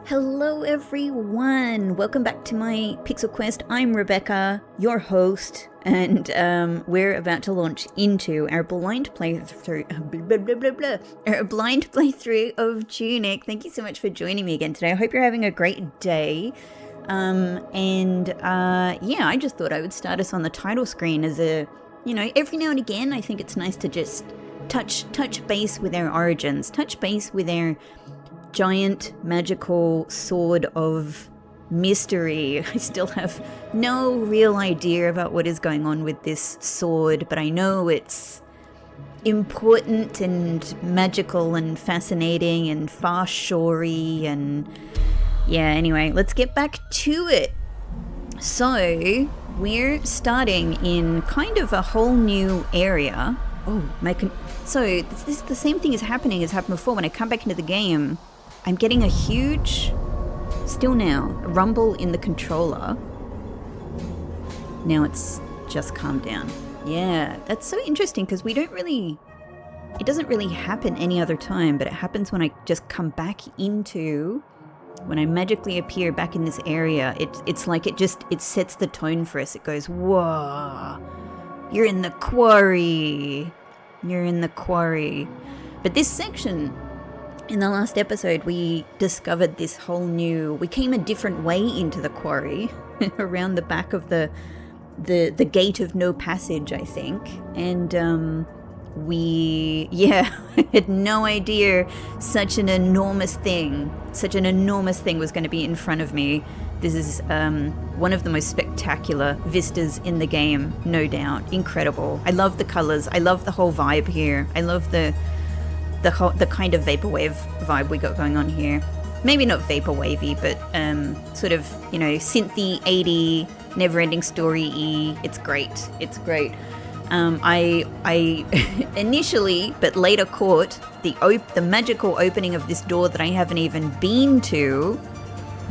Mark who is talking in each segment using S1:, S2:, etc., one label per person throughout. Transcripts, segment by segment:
S1: Hello everyone! Welcome back to my Pixel Quest. I'm Rebecca, your host, and we're about to launch into our blind playthrough of Tunic. Thank you so much for joining me again today. I hope you're having a great day. Yeah, I just thought I would start us on the title screen as every now and again I think it's nice to just touch base with our origins, touch base with our giant magical sword of mystery. I still have no real idea about what is going on with this sword, but I know it's important and magical and fascinating and far shory and yeah, anyway, let's get back to it. So we're starting in kind of a whole new area. So this the same thing is happening as happened before. When I come back into the game, I'm getting a huge, still now, rumble in the controller. Now it's just calmed down. Yeah, that's so interesting because it doesn't really happen any other time, but it happens when I just come back into, when I magically appear back in this area. It's like it sets the tone for us. It goes, whoa, you're in the quarry. You're in the quarry. But this section, in the last episode, we discovered this whole we came a different way into the quarry, around the back of the gate of no passage, I think. And I had no idea such an enormous thing was going to be in front of me. This is one of the most spectacular vistas in the game, no doubt. Incredible. I love the colors. I love the whole vibe here. I love the kind of vaporwave vibe we got going on here. Maybe not vaporwavy, but sort of, synthy 80 never-ending story-y. It's great. It's great. I initially, but later caught the magical opening of this door that I haven't even been to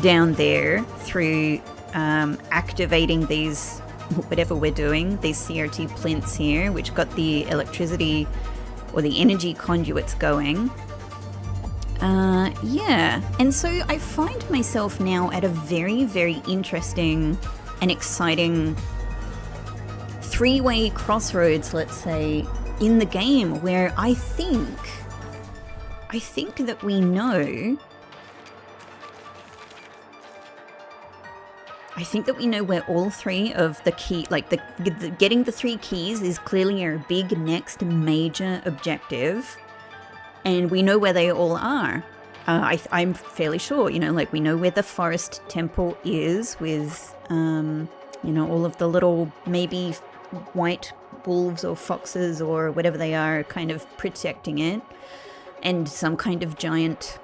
S1: down there through activating these, whatever we're doing, these CRT plinths here, which got the electricity or the energy conduits going. And so I find myself now at a very, very interesting and exciting three-way crossroads, let's say, in the game, where I think that we know where all three of the key, getting the three keys is clearly our big next major objective, and we know where they all are. I'm fairly sure, we know where the forest temple is with, all of the little maybe white wolves or foxes or whatever they are kind of protecting it, and some kind of giant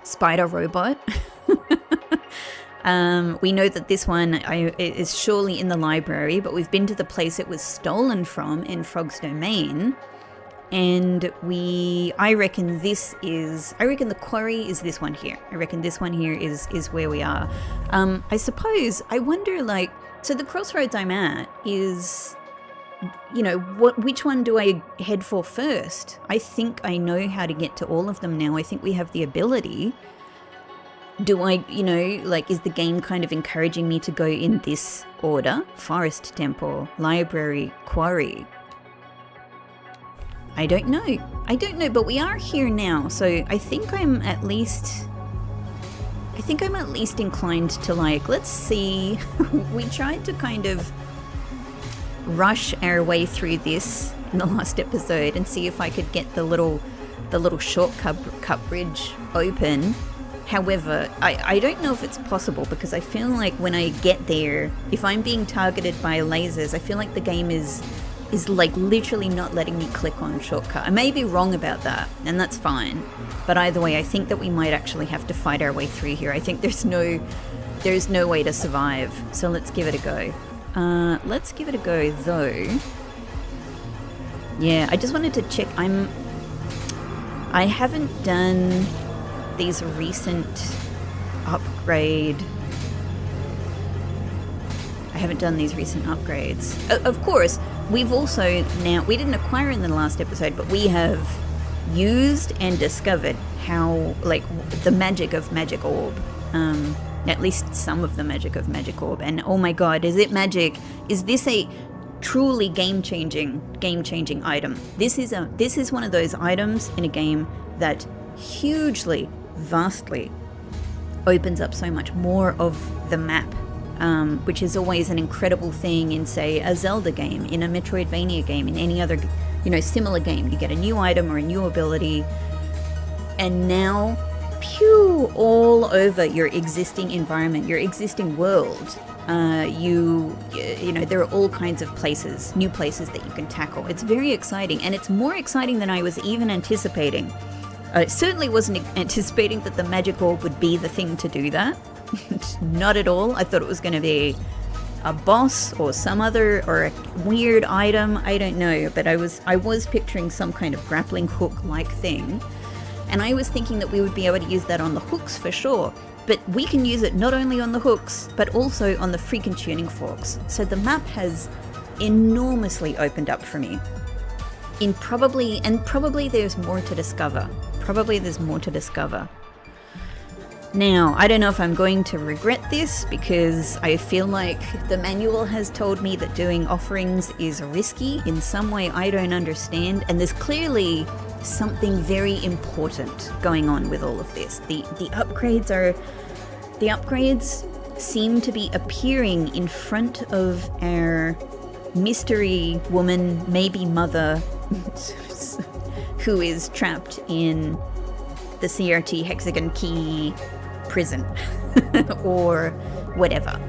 S1: spider robot. We know that this one is surely in the library, but we've been to the place it was stolen from in Frog's Domain. And I reckon the quarry is this one here. I reckon this one here is where we are. I suppose, I wonder, so the crossroads I'm at is, which one do I head for first? I think I know how to get to all of them now. I think we have the ability. Do I, is the game kind of encouraging me to go in this order? Forest temple, library, quarry. I don't know, but we are here now, so I think I'm at least inclined to let's see. We tried to kind of rush our way through this in the last episode and see if I could get the little shortcut bridge open. However, I don't know if it's possible, because I feel like when I get there, if I'm being targeted by lasers, I feel like the game is literally not letting me click on shortcut. I may be wrong about that, and that's fine. But either way, I think that we might actually have to fight our way through here. I think there's no way to survive. So let's give it a go. Let's give it a go, though. Yeah, I just wanted to check. I haven't done these recent upgrades. Of course, we've also now, we didn't acquire in the last episode, but we have used and discovered how, like, the magic of Magic Orb. At least some of the magic of Magic Orb. And oh my god, is it magic? Is this a truly game-changing item? This is one of those items in a game that hugely, vastly opens up so much more of the map, which is always an incredible thing in, say, a Zelda game, in a Metroidvania game, in any other, similar game. You get a new item or a new ability, and now, pew, all over your existing environment, your existing world. There are all kinds of places, new places that you can tackle. It's very exciting, and it's more exciting than I was even anticipating. I certainly wasn't anticipating that the Magic Orb would be the thing to do that. Not at all. I thought it was going to be a boss or some other, or a weird item. I don't know, but I was picturing some kind of grappling hook-like thing. And I was thinking that we would be able to use that on the hooks for sure. But we can use it not only on the hooks, but also on the freaking tuning forks. So the map has enormously opened up for me. Probably there's more to discover. Now, I don't know if I'm going to regret this, because I feel like the manual has told me that doing offerings is risky in some way I don't understand, and there's clearly something very important going on with all of this. The upgrades seem to be appearing in front of our mystery woman, maybe mother, who is trapped in the CRT hexagon key prison or whatever.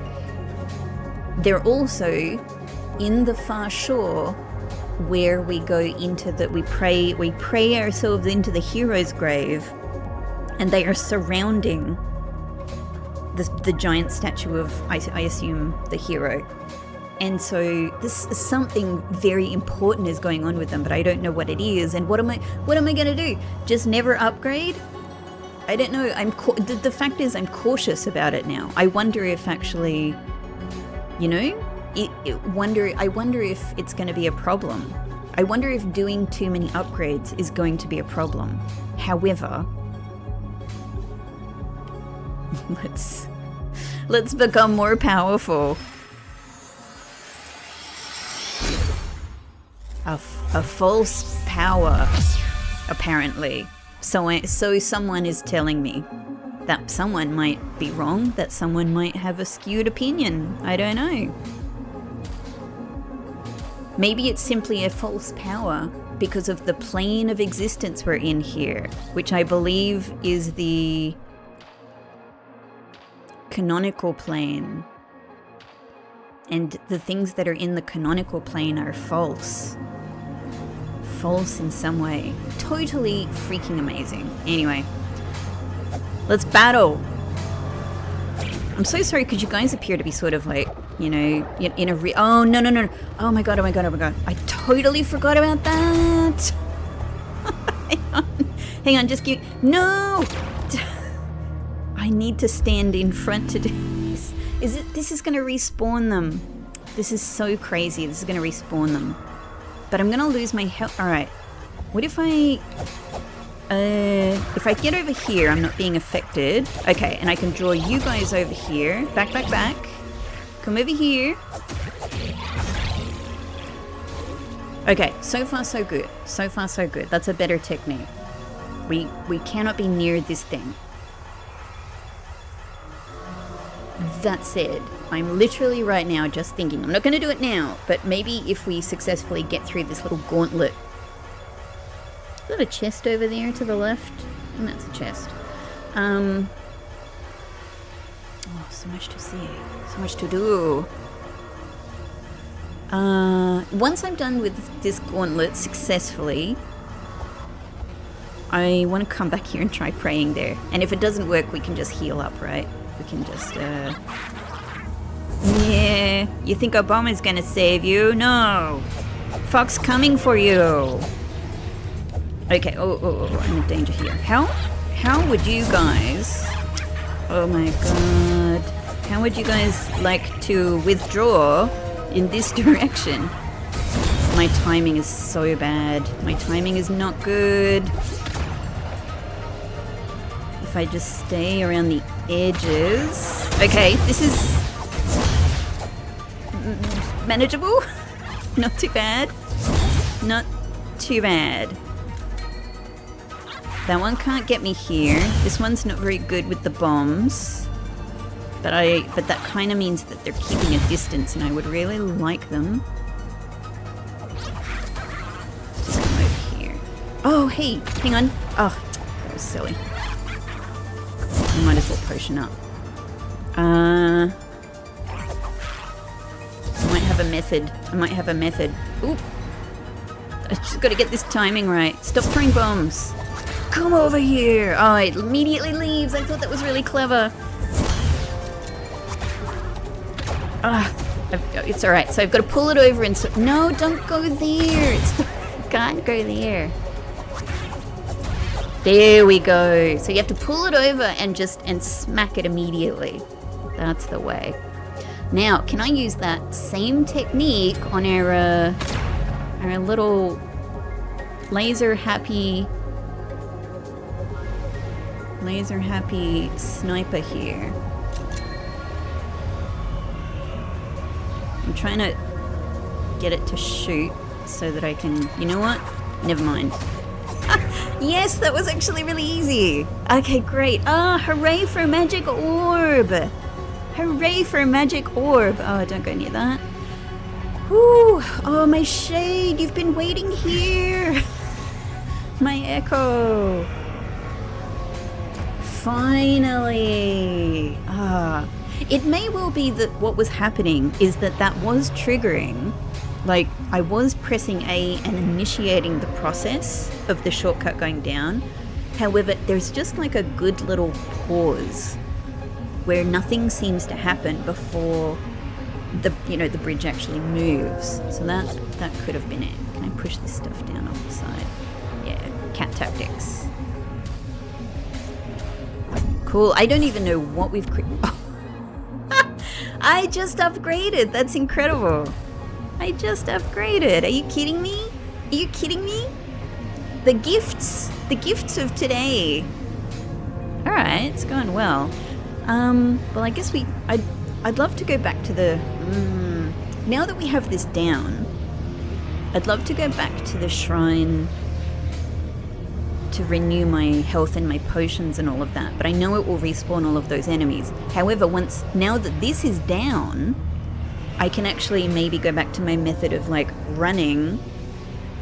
S1: They're also in the far shore, where we go into we pray ourselves into the hero's grave, and they are surrounding the giant statue of, I assume, the hero. And so this is something very important is going on with them, but I don't know what it is. And what am I going to do? Just never upgrade? I don't know. The fact is, I'm cautious about it now. I wonder if actually, I wonder if it's going to be a problem. I wonder if doing too many upgrades is going to be a problem. However, let's become more powerful. A false power, apparently. So someone is telling me that someone might be wrong, that someone might have a skewed opinion. I don't know. Maybe it's simply a false power because of the plane of existence we're in here, which I believe is the canonical plane. And the things that are in the canonical plane are false. False in some way. Totally freaking amazing. Anyway, let's battle. I'm so sorry, because you guys appear to be sort of like, in a oh, no. Oh my god. I totally forgot about that. Hang on, no! I need to stand in front to do this. This is going to respawn them. This is so crazy. This is going to respawn them. But I'm going to lose my health. Alright. What if I get over here, I'm not being affected. Okay, and I can draw you guys over here. Back. Come over here. Okay, so far so good. That's a better technique. We cannot be near this thing. That said, I'm literally right now just thinking, I'm not going to do it now, but maybe if we successfully get through this little gauntlet. Is that a chest over there to the left? And that's a chest. Oh, so much to see. So much to do. Once I'm done with this gauntlet successfully, I want to come back here and try praying there. And if it doesn't work, we can just heal up, right? We can just, yeah. You think Obama's gonna save you? No! Fox coming for you! Okay, oh, I'm in danger here. How would you guys... Oh my god. How would you guys like to withdraw in this direction? my timing is so bad. My timing is not good. If I just stay around the edges. Okay, this is manageable. Not too bad. Not too bad. That one can't get me here. This one's not very good with the bombs. But that kind of means that they're keeping a distance, and I would really like them. Just come over here. Oh, hey, hang on. Oh, that was silly. I might as well potion up. I might have a method. I might have a method. Oop. I just got to get this timing right. Stop throwing bombs. Come over here. Oh, it immediately leaves. I thought that was really clever. It's alright, so I've got to pull it over and no, don't go there. Can't go there. There we go. So you have to pull it over and smack it immediately. That's the way. Now, can I use that same technique on our little laser happy sniper here? I'm trying to get it to shoot so that I can... You know what? Never mind. Yes, that was actually really easy. Okay, great. Hooray for a magic orb. Hooray for a magic orb. Oh, don't go near that. Whew. Oh, my shade. You've been waiting here. My echo. Finally. It may well be that what was happening is that was triggering, like I was pressing A and initiating the process of the shortcut going down. However, there's just like a good little pause where nothing seems to happen before the bridge actually moves. So that could have been it. Can I push this stuff down off the side? Yeah, cat tactics. Cool. I don't even know what we've created. Oh. I just upgraded. That's incredible. I just upgraded. Are you kidding me? Are you kidding me? The gifts of today. All right, it's going well. Well, I guess I'd love to go back to the. Now that we have this down, I'd love to go back to the shrine to renew my health and my potions and all of that, but I know it will respawn all of those enemies. However, now that this is down, I can actually maybe go back to my method of like running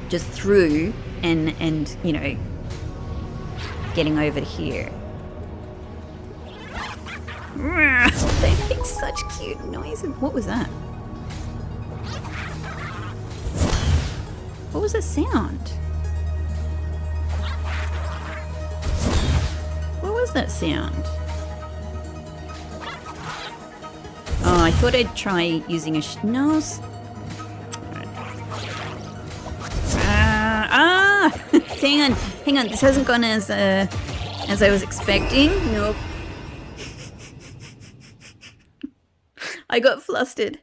S1: just through and getting over here. They make such cute noises. What was that? What was the sound? What was that sound? Oh, I thought I'd try using a no. Hang on. This hasn't gone as I was expecting. Nope. I got flustered.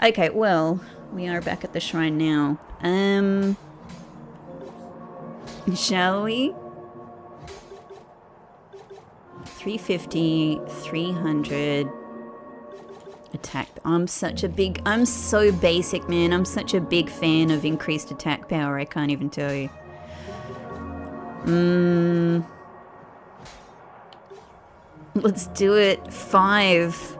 S1: Okay, well, we are back at the shrine now. Shall we? 350, 300 attack. I'm so basic, man. I'm such a big fan of increased attack power. I can't even tell you. Let's do it. 5.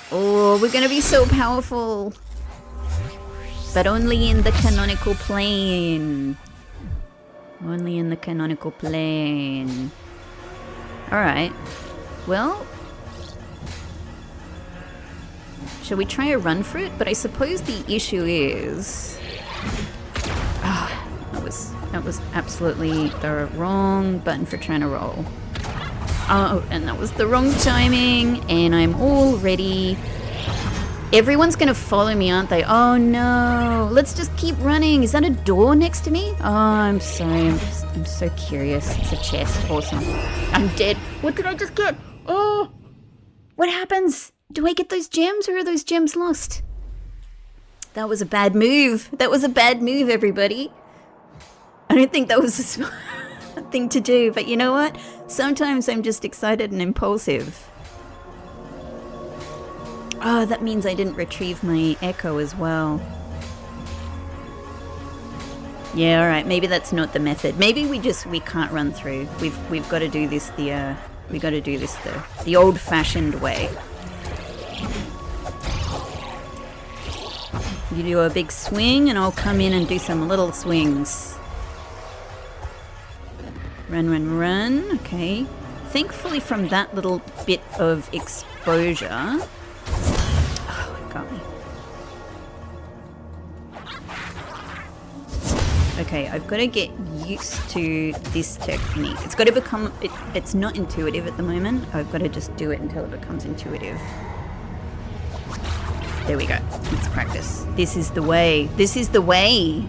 S1: Oh, we're gonna be so powerful. But only in the canonical plane. Only in the canonical plane. Alright. Well, shall we try a run for it? But I suppose the issue is... that was absolutely the wrong button for trying to roll. Oh, and that was the wrong timing, and I'm already... Everyone's gonna follow me, aren't they? Oh no! Let's just keep running. Is that a door next to me? Oh, I'm sorry. I'm so curious. It's a chest. Awesome. I'm dead. What did I just get? Oh! What happens? Do I get those gems, or are those gems lost? That was a bad move. That was a bad move, everybody. I don't think that was a smart thing to do, but you know what? Sometimes I'm just excited and impulsive. Oh, that means I didn't retrieve my echo as well. Yeah, all right. Maybe that's not the method. Maybe we can't run through. We've got to do this the old-fashioned way. You do a big swing, and I'll come in and do some little swings. Run, run, run. Okay. Thankfully, from that little bit of exposure... Oh, it got me. Okay, I've got to get used to this technique. It's got to become... It's not intuitive at the moment. I've got to just do it until it becomes intuitive. There we go. Let's practice. This is the way. This is the way.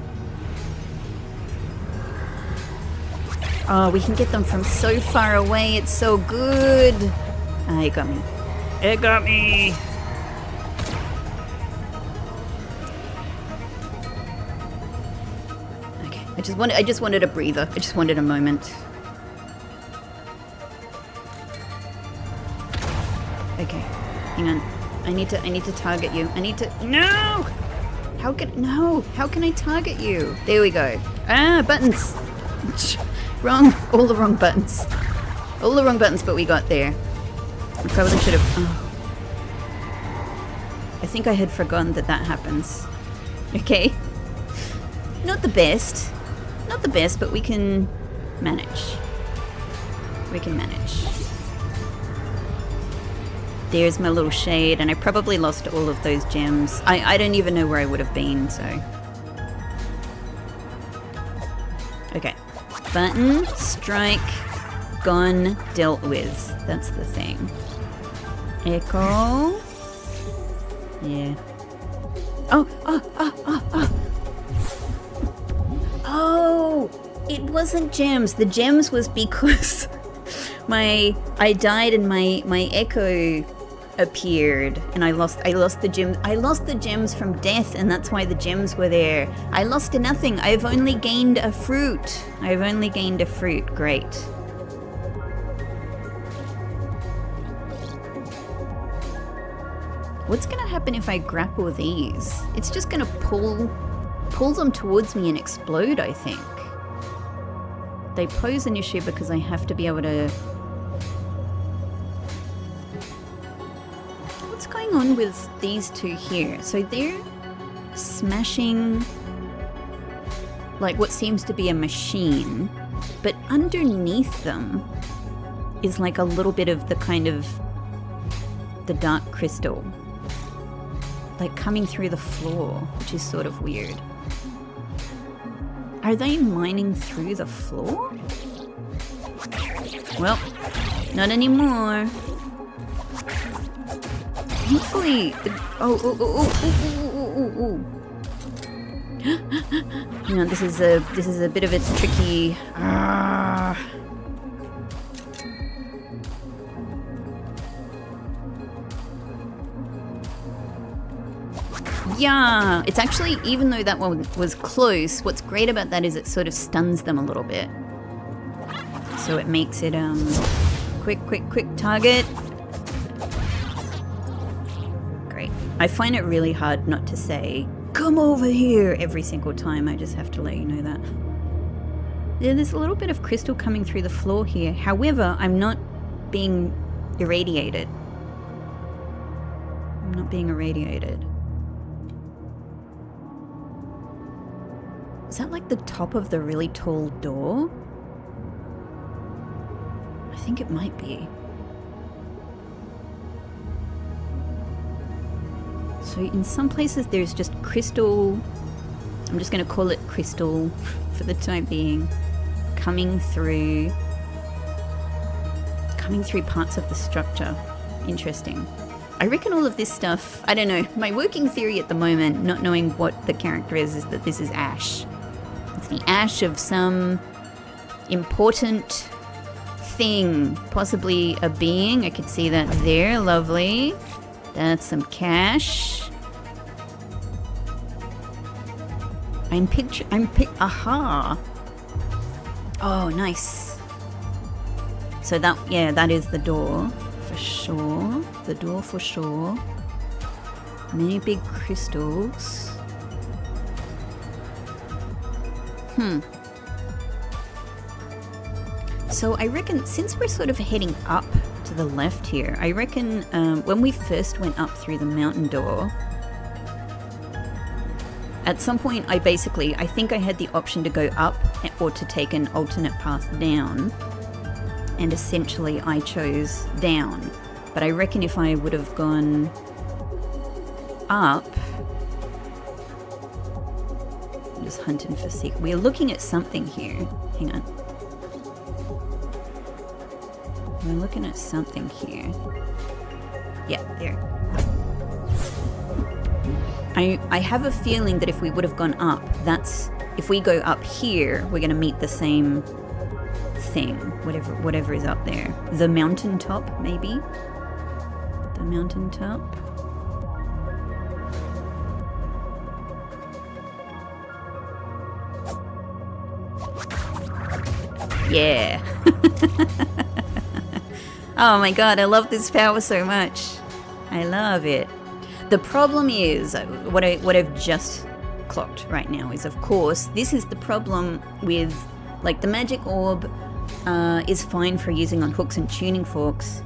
S1: Oh, we can get them from so far away. It's so good. Ah, it got me. It got me. Okay. I just wanted a breather. I just wanted a moment. Okay. Hang on. I need to target you. No! How can I target you? There we go. Ah, buttons. Wrong. All the wrong buttons. All the wrong buttons, but we got there. I probably should have... Oh. I think I had forgotten that happens. Okay. Not the best. Not the best, but we can manage. We can manage. There's my little shade, and I probably lost all of those gems. I don't even know where I would have been, so... Okay. Button, strike, gone, dealt with. That's the thing. Echo. Yeah. Oh, it wasn't gems. The gems was because I died and my echo appeared, and I lost the gems. I lost the gems from death, and that's why the gems were there. I lost to nothing. I've only gained a fruit. Great. What's gonna happen if I grapple these? It's just gonna pull them towards me and explode, I think. They pose an issue because I have to be able to... What's going on with these two here? So they're smashing like what seems to be a machine, but underneath them is like a little bit of the kind of the dark crystal, like coming through the floor, which is sort of weird. Are they mining through the floor? Well, not anymore. Thankfully, oh. You know, this is a bit of a tricky. Yeah, it's actually, even though that one was close, what's great about that is it sort of stuns them a little bit. So it makes it, quick target. Great. I find it really hard not to say, come over here, every single time. I just have to let you know that. Yeah, there's a little bit of crystal coming through the floor here. However, I'm not being irradiated. Is that like the top of the really tall door? I think it might be. So in some places there's just crystal, I'm just going to call it crystal for the time being, coming through parts of the structure. Interesting. I reckon all of this stuff, I don't know, my working theory at the moment, not knowing what the character is that this is ash. It's the ash of some important thing, possibly a being. I could see that there, lovely. That's some cash. Aha! Oh, nice. So that, yeah, that is the door, for sure. The door for sure. Many big crystals. So I reckon, since we're sort of heading up to the left here, I reckon when we first went up through the mountain door, at some point I think I had the option to go up or to take an alternate path down, and essentially I chose down. But I reckon if I would have gone up, I'm just hunting for secret. We're looking at something here. Hang on. We're looking at something here. Yeah, there. I have a feeling that if we would have gone up, if we go up here, we're going to meet the same thing, whatever is up there. The mountaintop, maybe? The mountaintop? Yeah. Oh my god, I love this power so much. I love it. The problem is, what I've just clocked right now is, of course, this is the problem with, like, the magic orb is fine for using on hooks and tuning forks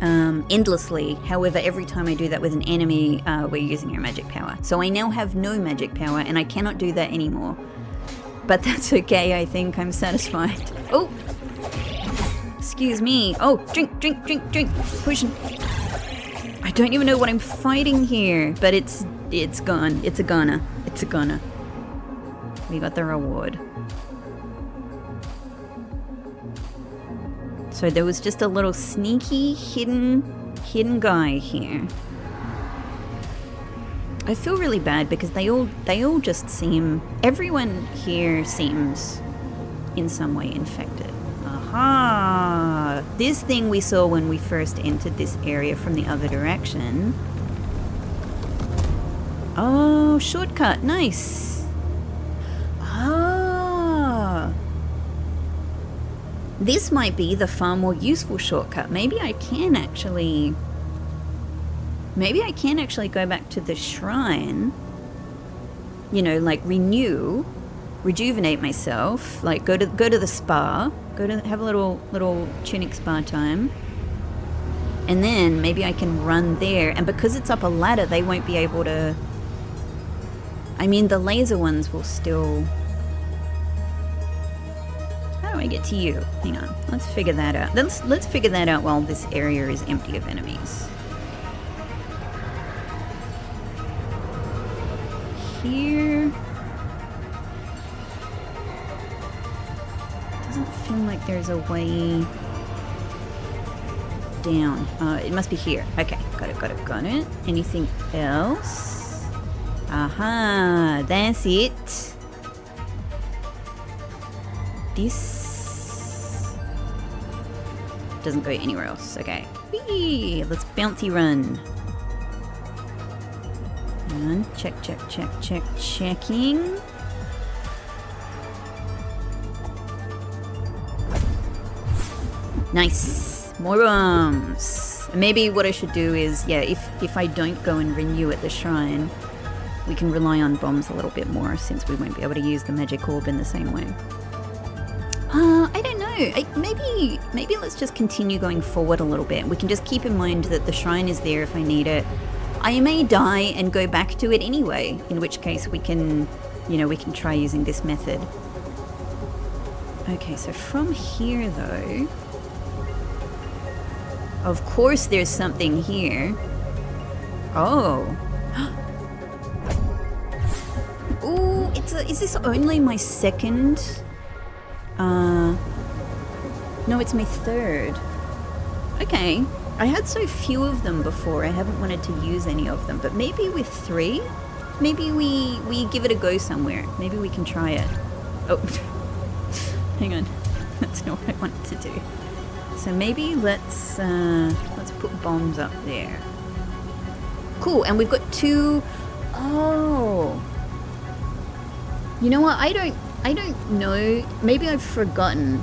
S1: endlessly. However, every time I do that with an enemy, we're using our magic power. So I now have no magic power, and I cannot do that anymore. But that's okay, I think. I'm satisfied. Oh! Excuse me. Oh, drink. Pushing. I don't even know what I'm fighting here, but it's gone. It's a goner. We got the reward. So there was just a little sneaky, hidden guy here. I feel really bad because they all just seem, everyone here seems in some way infected. Aha! This thing we saw when we first entered this area from the other direction. Oh, shortcut, nice. Ah. This might be the far more useful shortcut. Maybe I can actually go back to the shrine, you know, like rejuvenate myself, like go to the spa, have a little Tunic spa time, and then maybe I can run there, and because it's up a ladder, they won't be able to, I mean, the laser ones will still, how do I get to you? Hang on, let's figure that out. Let's figure that out while this area is empty of enemies. Here doesn't feel like there's a way down. It must be here. Okay, got it. Anything else? Aha, that's it. This doesn't go anywhere else. Okay. Whee! Let's bouncy run. Checking. Nice. More bombs. Maybe what I should do is, yeah, if I don't go and renew at the shrine, we can rely on bombs a little bit more, since we won't be able to use the magic orb in the same way. I don't know. Maybe let's just continue going forward a little bit. We can just keep in mind that the shrine is there if I need it. I may die and go back to it anyway, in which case we can try using this method. Okay, so from here though, of course there's something here. Oh. Ooh, is this only my second? No, it's my third. Okay. I had so few of them before, I haven't wanted to use any of them, but maybe with 3, maybe we give it a go somewhere. Maybe we can try it. Oh, hang on, that's not what I wanted to do. So maybe let's put bombs up there. cool. And we've got 2... Oh. You know what? I don't know. Maybe I've forgotten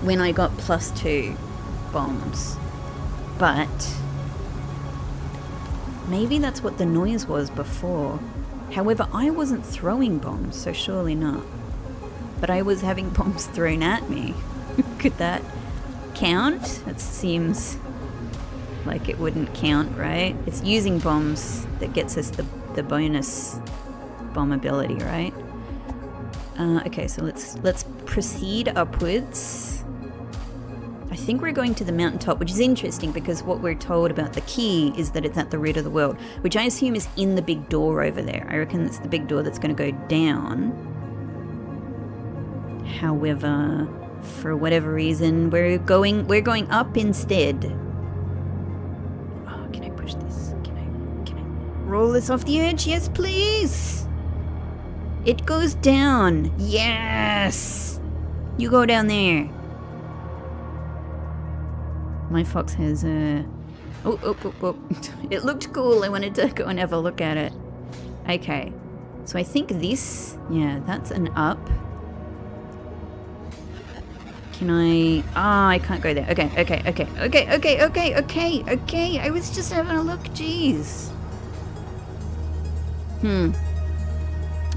S1: when I got +2 bombs. But maybe that's what the noise was before. However, I wasn't throwing bombs, so surely not. But I was having bombs thrown at me. Could that count? It seems like it wouldn't count, right? It's using bombs that gets us the bonus bomb ability, right? Okay, so let's proceed upwards. I think we're going to the mountaintop, which is interesting because what we're told about the key is that it's at the root of the world, which I assume is in the big door over there. I reckon it's the big door that's going to go down. However, for whatever reason, we're going up instead. Oh, can I push this? Can I roll this off the edge? Yes, please. It goes down. Yes. You go down there. My fox has a... Oh. It looked cool. I wanted to go and have a look at it. Okay. So I think this... Yeah, that's an up. Can I... Ah, I can't go there. Okay. I was just having a look. Jeez.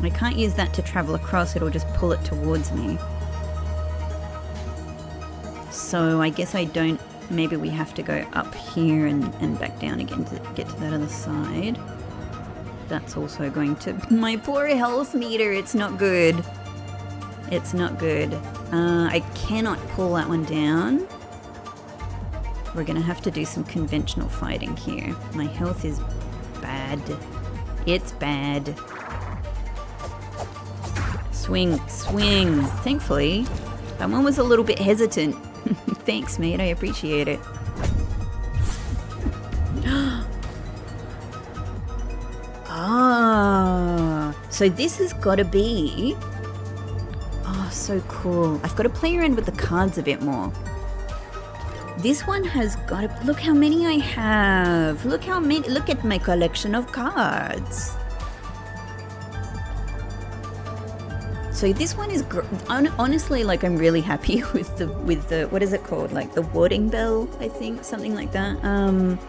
S1: I can't use that to travel across. It'll just pull it towards me. So I guess I don't... Maybe we have to go up here and back down again to get to that other side. That's also going to... My poor health meter, it's not good. It's not good. I cannot pull that one down. We're going to have to do some conventional fighting here. My health is bad. It's bad. Swing. Thankfully, that one was a little bit hesitant. Thanks, mate. I appreciate it. Ah, so this has got to be... Oh, so cool. I've got to play around with the cards a bit more. This one has got to... Look how many I have. Look how many... Look at my collection of cards. So this one is honestly, like, I'm really happy with the what is it called, like the warding bell, I think, something like that. I'm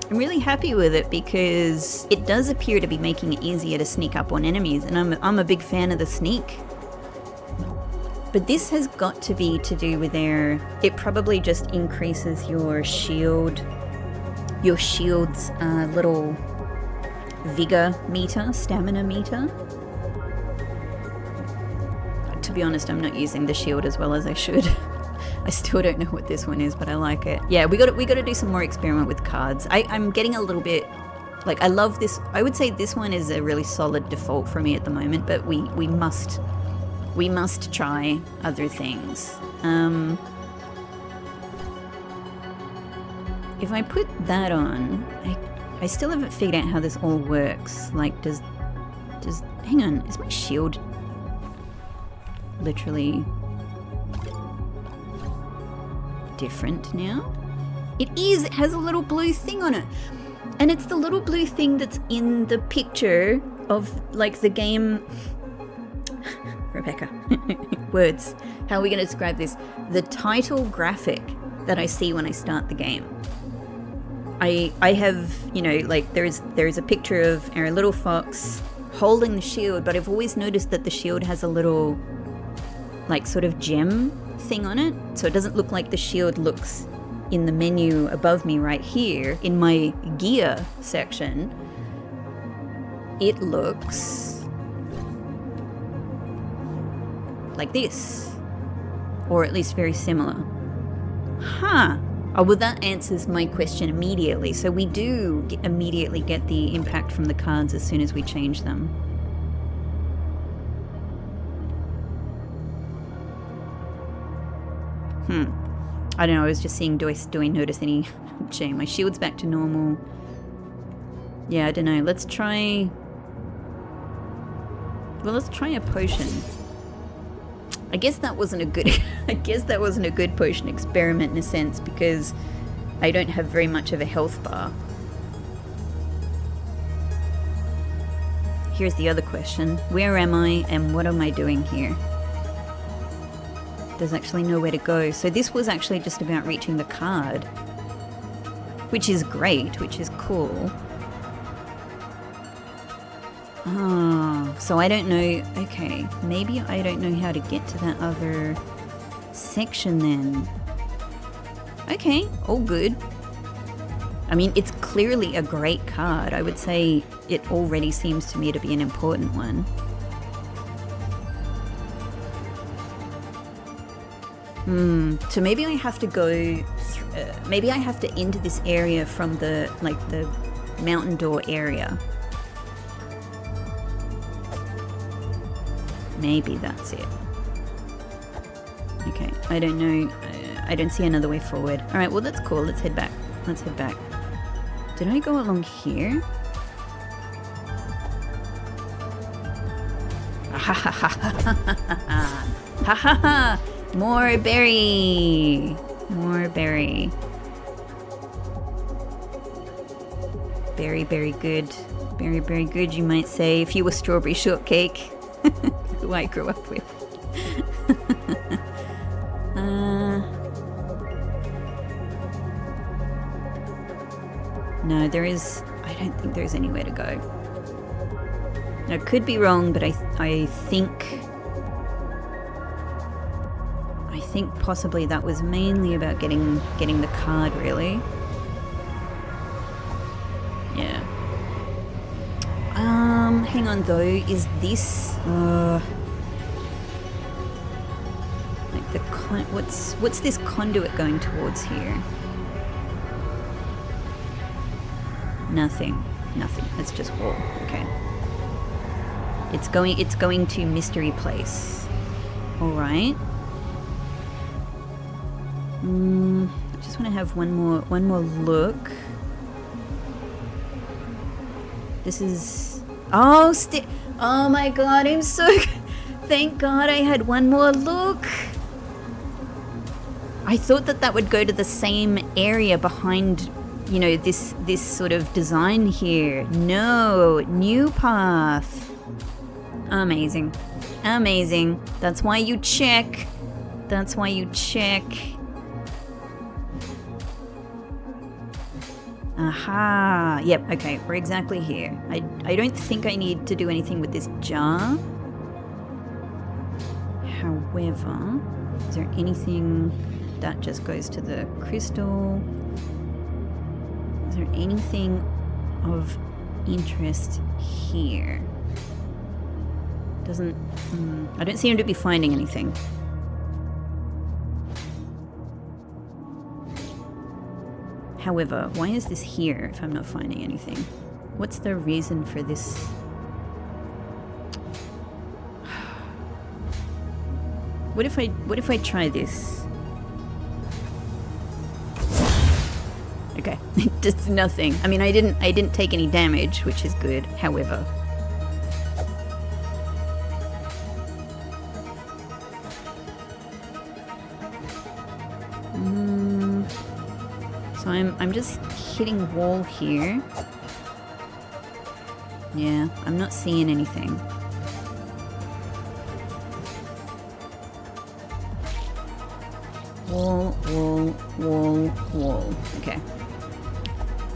S1: really happy with it because it does appear to be making it easier to sneak up on enemies, and I'm a big fan of the sneak. But this has got to be to do with it probably just increases your shield's little vigor meter, stamina meter. To be honest, I'm not using the shield as well as I should. I still don't know what this one is, but I like it. Yeah, we got to do some more experiment with cards. I'm getting a little bit, like, I love this. I would say this one is a really solid default for me at the moment, but we must try other things. If I put that on, I still haven't figured out how this all works. Like, does hang on, is my shield literally different now? It is. It has a little blue thing on it, and it's the little blue thing that's in the picture of, like, the game. Rebecca. Words. How are we going to describe this? The title graphic that I see when I start the game. I have, you know, like, there's a picture of our little fox holding the shield, but I've always noticed that the shield has a little, like, sort of gem thing on it, so it doesn't look like the shield looks in the menu above me right here in my gear section. It looks like this, or at least very similar. Huh. Oh, well, that answers my question immediately. So we do immediately get the impact from the cards as soon as we change them. I don't know, I was just seeing, do I notice any change? My shield's back to normal. Yeah, I don't know. Let's try a potion. I guess that wasn't a good potion experiment in a sense, because I don't have very much of a health bar. here's the other question. Where am I and what am I doing here? There's actually nowhere to go. So this was actually just about reaching the card. Which is great, which is cool. Oh, so I don't know. Okay, maybe I don't know how to get to that other section then. Okay, all good. I mean, it's clearly a great card. I would say it already seems to me to be an important one. So maybe I have to go, maybe I have to enter this area from the mountain door area. Maybe that's it. Okay, I don't know. I don't see another way forward. All right, well, that's cool. Let's head back. Let's head back. Did I go along here? Ha ha ha ha ha ha ha ha! More berry! More berry. Very, very good. Very, very good, you might say, if you were Strawberry Shortcake, who I grew up with. No, there is... I don't think there's anywhere to go. I could be wrong, but I think possibly that was mainly about getting the card, really. Yeah. Hang on though, is this like the what's this conduit going towards here? Nothing. It's just wall. Okay. It's going to mystery place. All right. I just want to have one more look. This is oh my god, I'm so thank god I had one more look. I thought that would go to the same area behind, you know, this sort of design here. No, new path. Amazing. That's why you check. Aha. Yep, okay, we're exactly here. I don't think I need to do anything with this jar. However, is there anything that just goes to the crystal? Is there anything of interest here? I don't seem to be finding anything. However, why is this here if I'm not finding anything? What's the reason for this? What if I try this? Okay, just nothing. I mean, I didn't take any damage, which is good. However, so I'm just hitting wall here. Yeah, I'm not seeing anything. Wall, wall, wall, wall. Okay.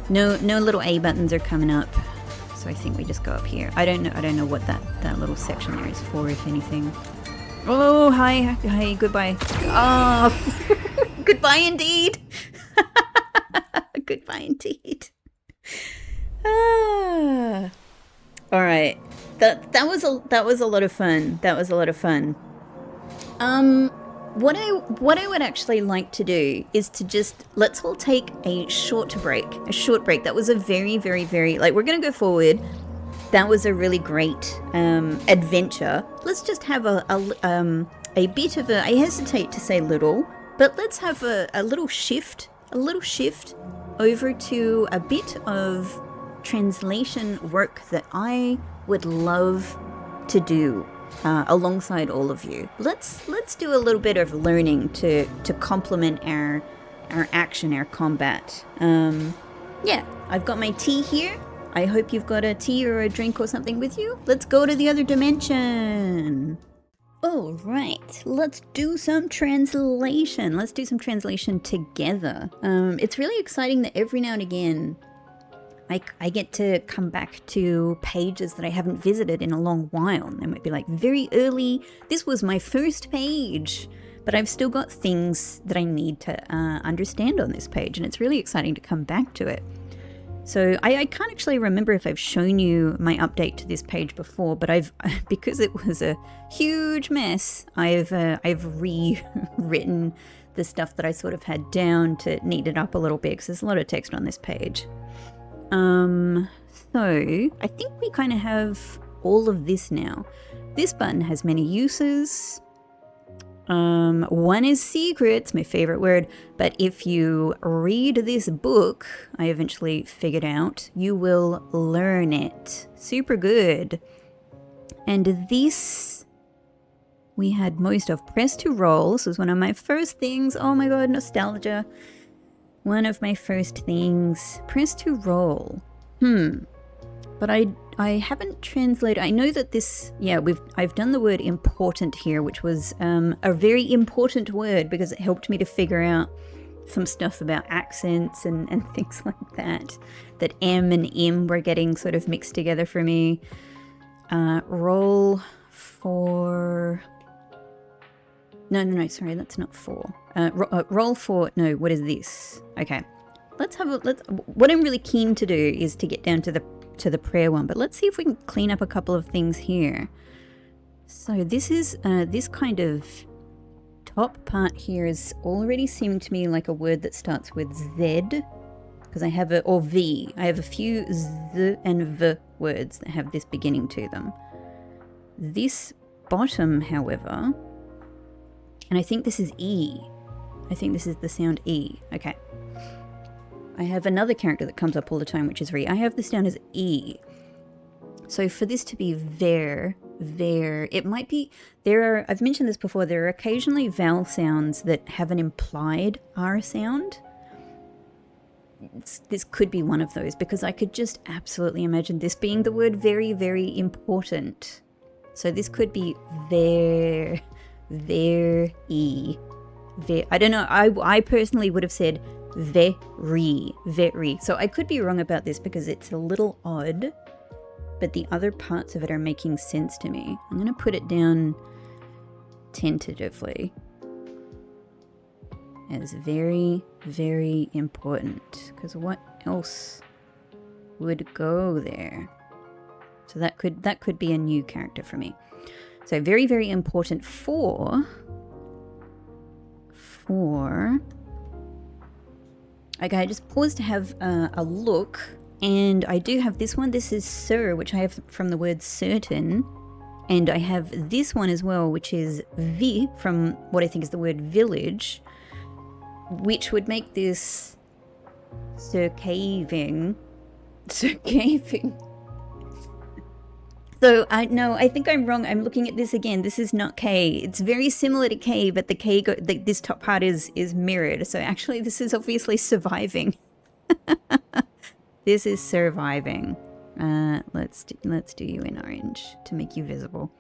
S1: No little A buttons are coming up, so I think we just go up here. I don't know what that little section there is for, if anything. Oh, hi, goodbye. Oh, goodbye indeed. Goodbye indeed. Ah. All right. That was a lot of fun. What I would actually like to do is to let's all take a short break. That was a very, very, very, like, we're going to go forward. That was a really great adventure. Let's just have a bit of I hesitate to say little, but let's have a little shift over to a bit of translation work that I would love to do. Alongside all of you. Let's do a little bit of learning to complement our action, our combat. Yeah, I've got my tea here. I hope you've got a tea or a drink or something with you. Let's go to the other dimension. All right, let's do some translation. Let's do some translation together. It's really exciting that every now and again I get to come back to pages that I haven't visited in a long while. They might be like very early. This was my first page, but I've still got things that I need to understand on this page, and it's really exciting to come back to it. So I can't actually remember if I've shown you my update to this page before, but because it was a huge mess, I've rewritten the stuff that I sort of had down to neat it up a little bit, because there's a lot of text on this page. So I think we kind of have all of this now. This button has many uses. One is secrets, my favorite word, but if you read this book, I eventually figured out, you will learn it. Super good. And this we had most of. Press to roll. This was one of my first things. Oh my god, nostalgia. One of my first things. Press to roll. But I haven't translated. I know that this, yeah, I've done the word important here, which was a very important word because it helped me to figure out some stuff about accents and things like that. That M and M were getting sort of mixed together for me. Roll for... No, sorry, that's not for. Roll for, no, what is this? Okay. What I'm really keen to do is to get down to the prayer one, but let's see if we can clean up a couple of things here. So this is this kind of top part here is already seeming to me like a word that starts with Z, because I have or V. I have a few Z and V words that have this beginning to them. This bottom, however, and I think this is E. I think this is the sound E. Okay. I have another character that comes up all the time, which is Re. I have this down as E. So for this to be there, it might be, I've mentioned this before, there are occasionally vowel sounds that have an implied R sound. This could be one of those, because I could just absolutely imagine this being the word very, very important. So this could be there, E. I don't know, I personally would have said very. So I could be wrong about this because it's a little odd, but the other parts of it are making sense to me. I'm going to put it down tentatively as very, very important, because what else would go there? So that could be a new character for me. So very, very important for okay, I just paused to have a look, and I do have this one. This is Sir, which I have from the word certain, and I have this one as well, which is Vi, from what I think is the word village, which would make this circaving. So I think I'm wrong. I'm looking at this again. This is not K. It's very similar to K, but the K, this top part is mirrored. So actually, this is obviously surviving. This is surviving. Let's do you in orange to make you visible.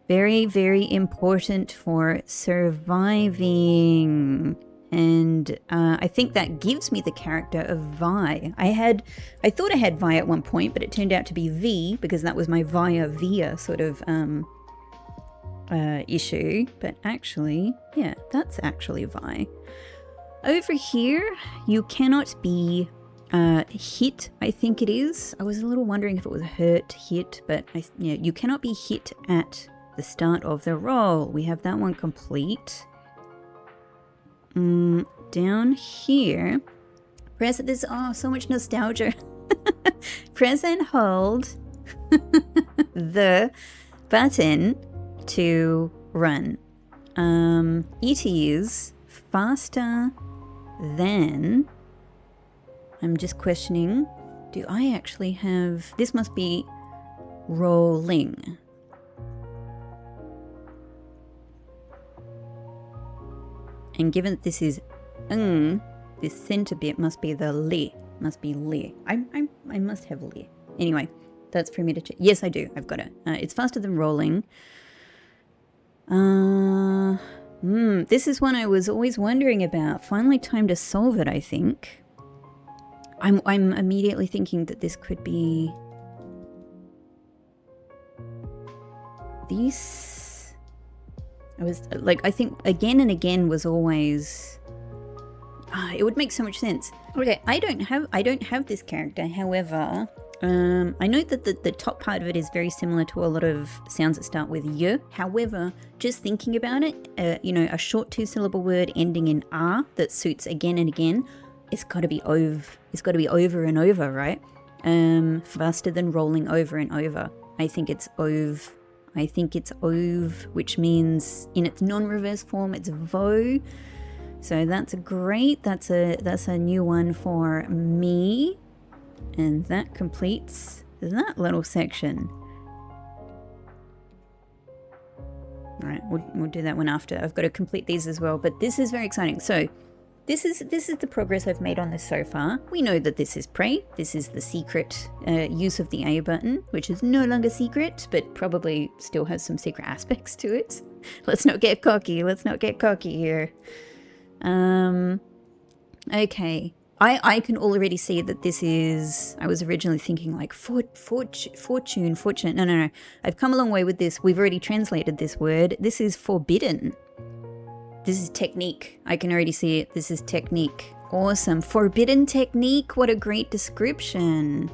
S1: Very, very important for surviving. And I think that gives me the character of Vi. I thought I had Vi at one point, but it turned out to be V, because that was my via sort of issue. But actually, yeah, that's actually Vi. Over here, you cannot be hit, I think it is. I was a little wondering if it was hurt, hit, but yeah, you cannot be hit at the start of the roll. We have that one complete. Down here, press this. Oh, so much nostalgia. Press and hold the button to run. It is faster than. I'm just questioning. Do I actually have? This must be rolling. And given that this is this center bit must be the li. Must be Li. I must have Li. Anyway, that's for me to check. Yes, I do. I've got it. It's faster than rolling. This is one I was always wondering about. Finally time to solve it, I think. I'm immediately thinking that this could be... These... I think again and again was always... it would make so much sense. Okay, I don't have this character, however... I know that the top part of it is very similar to a lot of sounds that start with y. However, just thinking about it, a short 2-syllable word ending in r that suits again and again, it's got to be it's got to be over and over, right? Faster than rolling over and over. I think it's ove. I think it's ove, which means in its non-reverse form, it's vo. So that's great. That's a new one for me. And that completes that little section. Alright, we'll do that one after. I've got to complete these as well, but this is very exciting. So, this is the progress I've made on this so far. We know that this is prey. This is the secret use of the A button, which is no longer secret, but probably still has some secret aspects to it. Let's not get cocky. Let's not get cocky here. Okay. I can already see that this is... I was originally thinking like fortune. No. I've come a long way with this. We've already translated this word. This is forbidden. This is technique. I can already see it. This is technique. Awesome. Forbidden technique. What a great description.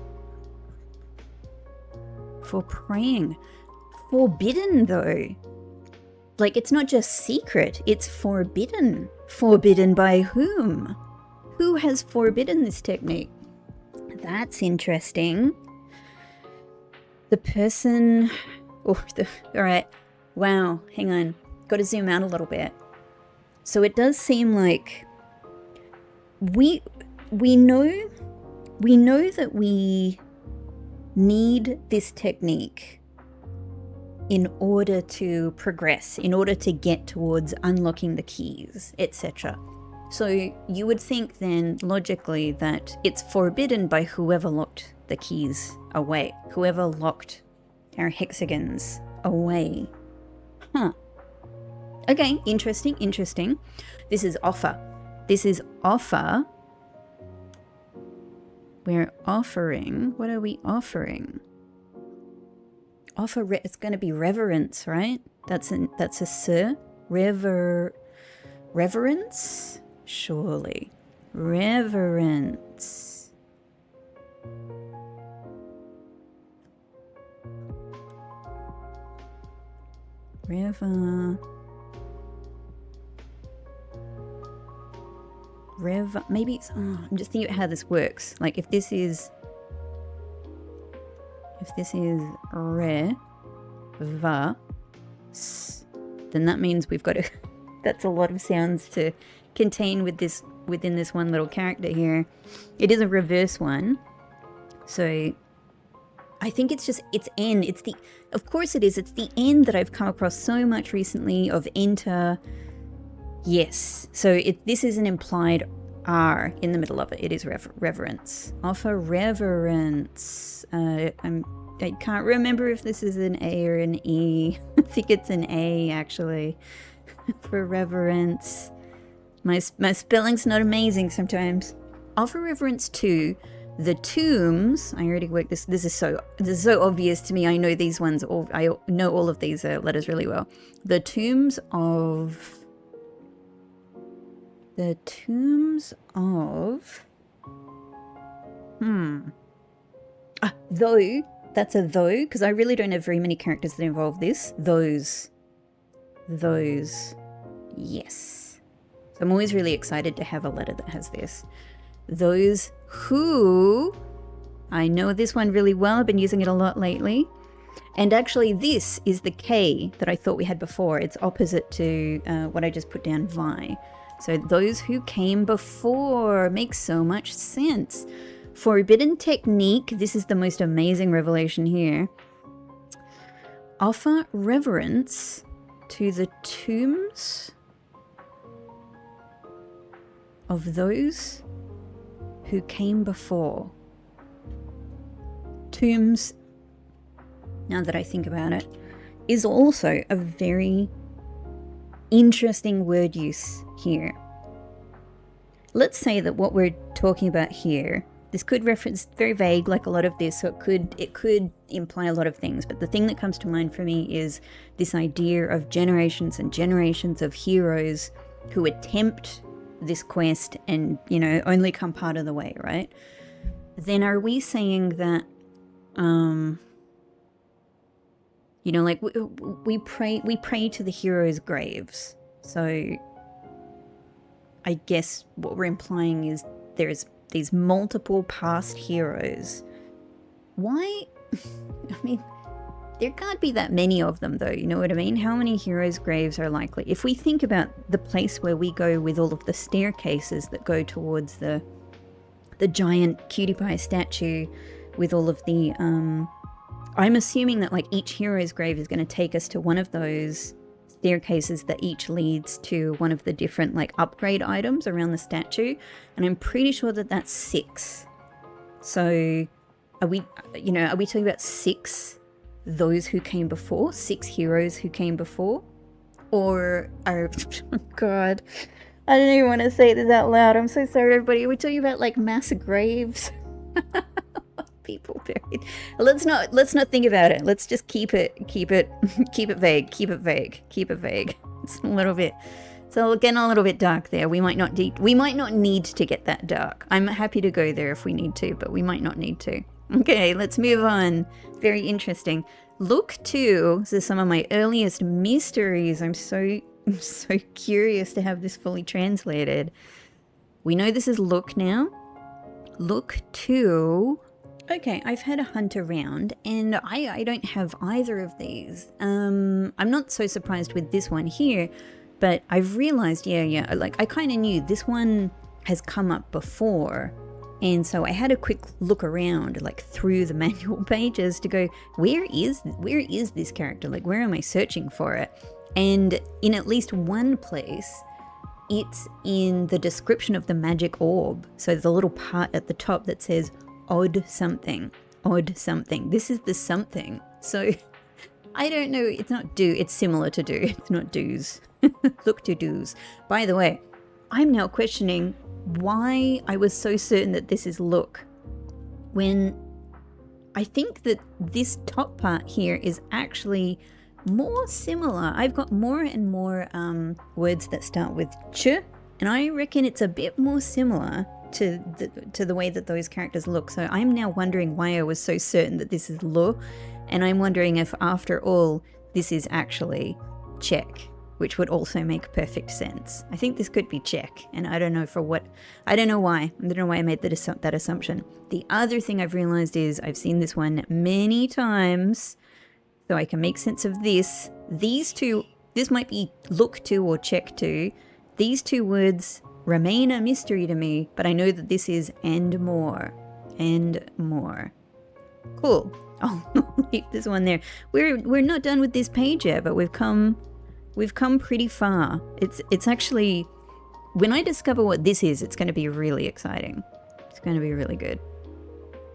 S1: For praying. Forbidden though. Like it's not just secret. It's forbidden. Forbidden by whom? Who has forbidden this technique? That's interesting. The person... Alright. Wow. Hang on. Got to zoom out a little bit. So it does seem like... We know that we need this technique in order to progress, in order to get towards unlocking the keys, etc. So you would think then, logically, that it's forbidden by whoever locked the keys away. Whoever locked our hexagons away. Huh. Okay, interesting. This is offer. We're offering... What are we offering? It's going to be reverence, right? That's a sir. Reverence? Surely. Reverence. Maybe it's... I'm just thinking about how this works. Like if this is then that means we've got to... That's a lot of sounds to contain within this one little character here. It is a reverse one. So I think it's N. Of course it is. It's the N that I've come across so much recently of enter. Yes. So this is an implied R in the middle of it. It is reverence. Offer reverence. I can't remember if this is an A or an E. I think it's an A actually. For reverence. My spelling's not amazing sometimes. Offer reverence to the tombs. I already worked this. This is so obvious to me. I know these ones. I know all of these letters really well. The tombs of. Though. That's a though, because I really don't have very many characters that involve this. Those. Yes. So I'm always really excited to have a letter that has this. Those who... I know this one really well. I've been using it a lot lately. And actually this is the K that I thought we had before. It's opposite to what I just put down, Vi. So those who came before makes so much sense. Forbidden technique. This is the most amazing revelation here. Offer reverence to the tombs of those who came before. Tombs, now that I think about it, is also a very interesting word use here. Let's say that what we're talking about here, this could reference, very vague like a lot of this, so it could imply a lot of things, but the thing that comes to mind for me is this idea of generations and generations of heroes who attempt this quest and, you know, only come part of the way, right? Then are we saying that you know, like we pray to the heroes' graves. So I guess what we're implying is there's these multiple past heroes. Why? I mean, there can't be that many of them though, you know what I mean? How many heroes' graves are likely? If we think about the place where we go with all of the staircases that go towards the giant cutie pie statue with all of the, I'm assuming that like each hero's grave is going to take us to one of those staircases that each leads to one of the different like upgrade items around the statue. And I'm pretty sure that that's 6. So are we talking about 6 those who came before? 6 heroes who came before? Or are, oh God, I don't even want to say this out loud. I'm so sorry, everybody. Are we talking about like mass graves? People buried. Let's not think about it. Let's just keep it vague. It's a little bit, so getting a little bit dark there. We might not need to get that dark. I'm happy to go there if we need to, but we might not need to. Okay, let's move on. Very interesting. Look to, this is some of my earliest mysteries. I'm so curious to have this fully translated. We know this is look now. Look to. Okay, I've had a hunt around and I don't have either of these. I'm not so surprised with this one here, but I've realized, yeah, like I kind of knew this one has come up before. And so I had a quick look around, like through the manual pages to go, where is this character? Like, where am I searching for it? And in at least one place, it's in the description of the magic orb. So there's a little part at the top that says, odd something. This is the something. So I don't know. It's not do. It's similar to do. It's not do's. Look to do's. By the way, I'm now questioning why I was so certain that this is look, when I think that this top part here is actually more similar. I've got more and more words that start with ch, and I reckon it's a bit more similar to the way that those characters look. So I'm now wondering why I was so certain that this is lo, and I'm wondering if after all this is actually check, which would also make perfect sense. I think this could be check, and I don't know why I made that assumption. The other thing I've realized is I've seen this one many times, so I can make sense of this. These two, this might be look to or check to. These two words remain a mystery to me, but I know that this is and more. Cool. I'll leave this one there. We're not done with this page yet, but we've come pretty far. It's actually, when I discover what this is, it's going to be really exciting. It's going to be really good.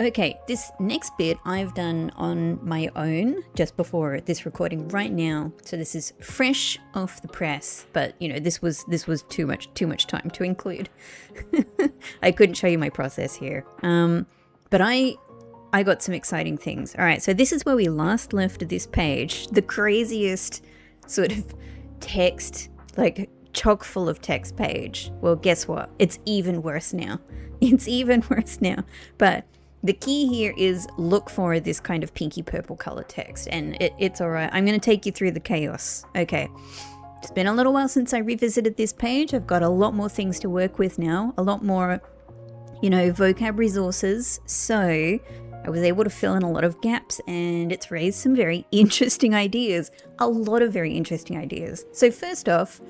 S1: Okay, this next bit I've done on my own just before this recording right now. So this is fresh off the press, but you know, this was too much time to include. I couldn't show you my process here. But I got some exciting things. All right, so this is where we last left this page. The craziest sort of text, like chock full of text page. Well, guess what? It's even worse now. But the key here is look for this kind of pinky purple color text, and it's all right. I'm going to take you through the chaos. Okay. It's been a little while since I revisited this page. I've got a lot more things to work with now, a lot more, vocab resources. So I was able to fill in a lot of gaps, and it's raised some very interesting ideas. A lot of very interesting ideas. So first off,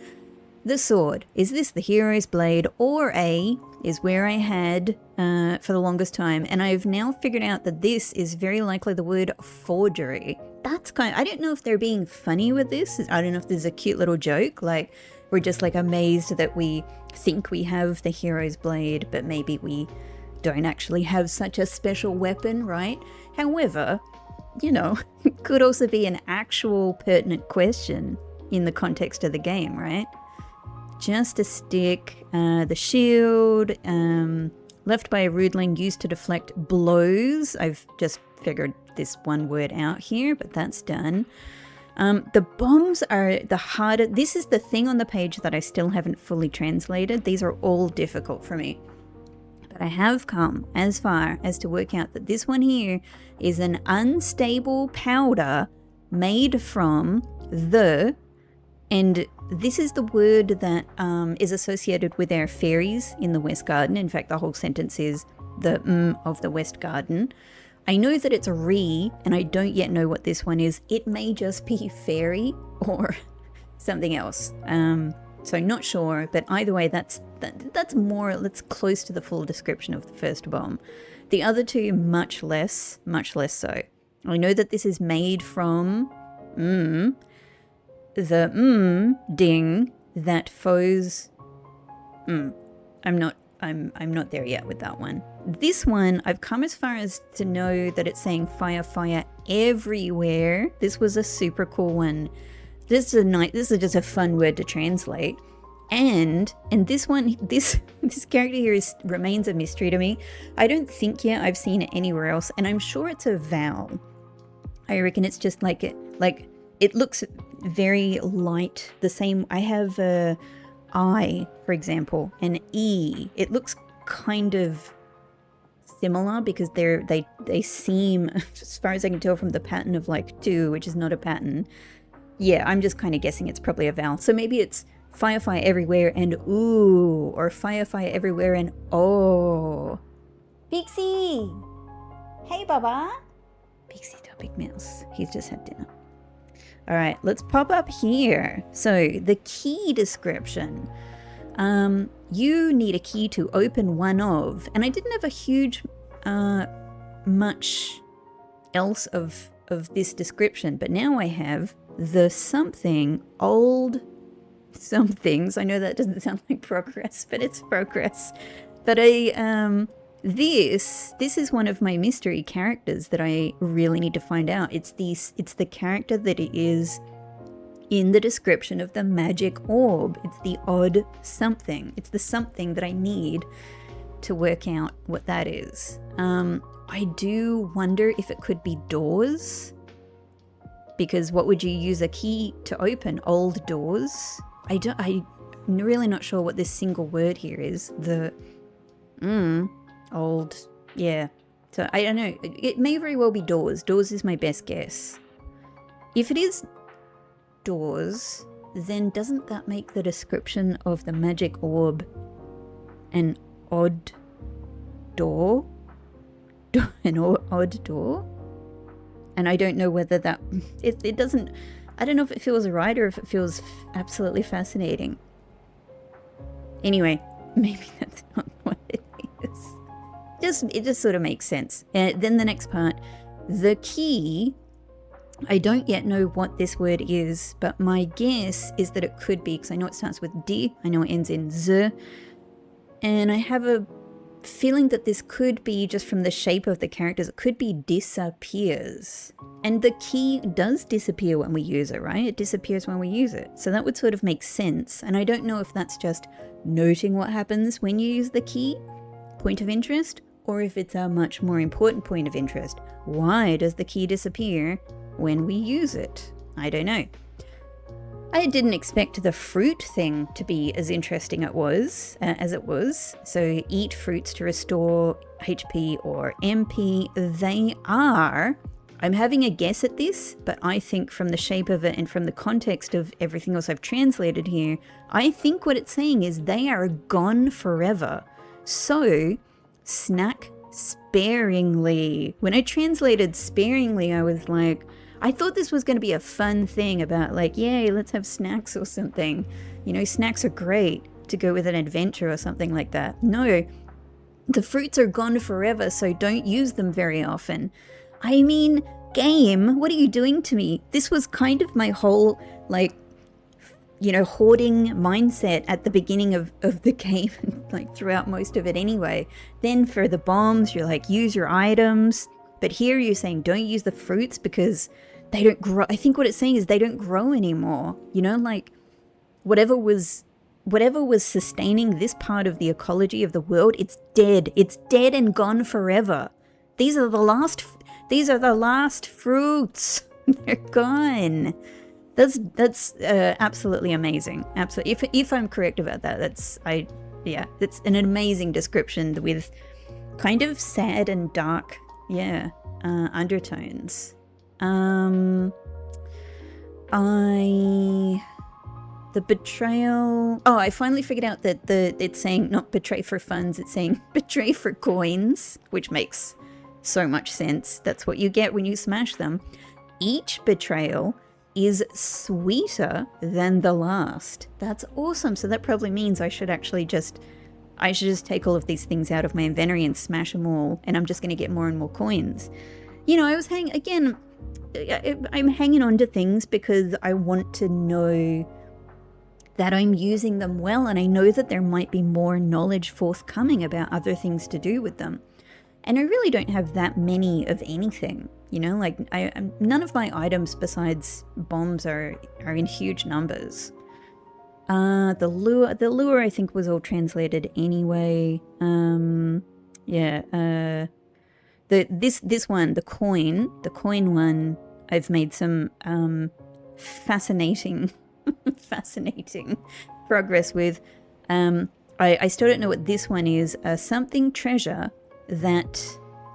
S1: the sword. Is this the hero's blade, or A is where I had for the longest time, and I've now figured out that this is very likely the word forgery. That's I don't know if they're being funny with this. I don't know if there's a cute little joke, like we're just like amazed that we think we have the hero's blade, but maybe we don't actually have such a special weapon, right? However, you know, it could also be an actual pertinent question in the context of the game, right? Just a stick, the shield, left by a rudeling used to deflect blows. I've just figured this one word out here, but that's done. The bombs are the harder. This is the thing on the page that I still haven't fully translated. These are all difficult for me. But I have come as far as to work out that this one here is an unstable powder made from the, and this is the word that is associated with our fairies in the West Garden. In fact, the whole sentence is the of the West Garden. I know that it's a re, and I don't yet know what this one is. It may just be fairy or something else. So not sure, but either way, that's close to the full description of the first bomb. The other two, much less so. I know that this is made from the ding that foes. I'm not there yet with that one. This one, I've come as far as to know that it's saying fire, fire everywhere. This was a super cool one. This is just a fun word to translate. And this one, this character here remains a mystery to me. I don't think yet I've seen it anywhere else, and I'm sure it's a vowel. I reckon it's just like it looks very light. The same. I have a I, for example, and E. It looks kind of similar because they seem, as far as I can tell from the pattern of like two, which is not a pattern. Yeah, I'm just kind of guessing it's probably a vowel. So maybe it's fire, fire everywhere and ooh, or fire, fire everywhere and oh. Pixie! Hey, Baba! Pixie, the big mouse. He's just had dinner. All right, let's pop up here. So the key description. You need a key to open one of, and I didn't have a huge, much else of this description, but now I have the something, old somethings. I know that doesn't sound like progress, but it's progress. But this is one of my mystery characters that I really need to find out. It's the character that it is in the description of the magic orb. It's the odd something. It's the something that I need to work out what that is. I do wonder if it could be doors, because what would you use a key to open? Old doors? I'm really not sure what this single word here is. The old, yeah. So I don't know. It may very well be doors. Doors is my best guess. If it is doors, then doesn't that make the description of the magic orb an odd door? An odd door? And I don't know whether that... It doesn't... I don't know if it feels right or if it feels absolutely fascinating. Anyway, maybe that's not what it is. It just sort of makes sense. Then the next part, the key. I don't yet know what this word is, but my guess is that it could be, because I know it starts with D, I know it ends in Z, and I have a feeling that this could be, just from the shape of the characters, it could be disappears. And the key does disappear when we use it, right? It disappears when we use it. So that would sort of make sense. And I don't know if that's just noting what happens when you use the key, point of interest, or if it's a much more important point of interest. Why does the key disappear when we use it? I don't know. I didn't expect the fruit thing to be as interesting as it was. So eat fruits to restore HP or MP. They are. I'm having a guess at this, but I think from the shape of it and from the context of everything else I've translated here, I think what it's saying is they are gone forever. So snack sparingly. When I translated sparingly, I was like, I thought this was going to be a fun thing about like, yay, let's have snacks or something. You know, snacks are great to go with an adventure or something like that. No, the fruits are gone forever, so don't use them very often. I mean, game, what are you doing to me? This was kind of my whole, like, hoarding mindset at the beginning of the game, like throughout most of it anyway. Then for the bombs, you're like, use your items. But here you're saying don't use the fruits because they don't grow. I think what it's saying is they don't grow anymore. Like whatever was sustaining this part of the ecology of the world, it's dead. It's dead and gone forever. These are the last fruits. They're gone. That's absolutely amazing. Absolutely. If I'm correct about that, that's an amazing description with kind of sad and dark, undertones. The betrayal. Oh, I finally figured out that it's saying not betray for funds, it's saying betray for coins, which makes so much sense. That's what you get when you smash them. Each betrayal is sweeter than the last. That's awesome. So that probably means I should just take all of these things out of my inventory and smash them all, and I'm just going to get more and more coins. I'm hanging on to things because I want to know that I'm using them well, and I know that there might be more knowledge forthcoming about other things to do with them. And I really don't have that many of anything, none of my items besides bombs are in huge numbers. The lure I think was all translated anyway. This one, the coin one, I've made some fascinating progress with. I still don't know what this one is. Something treasure that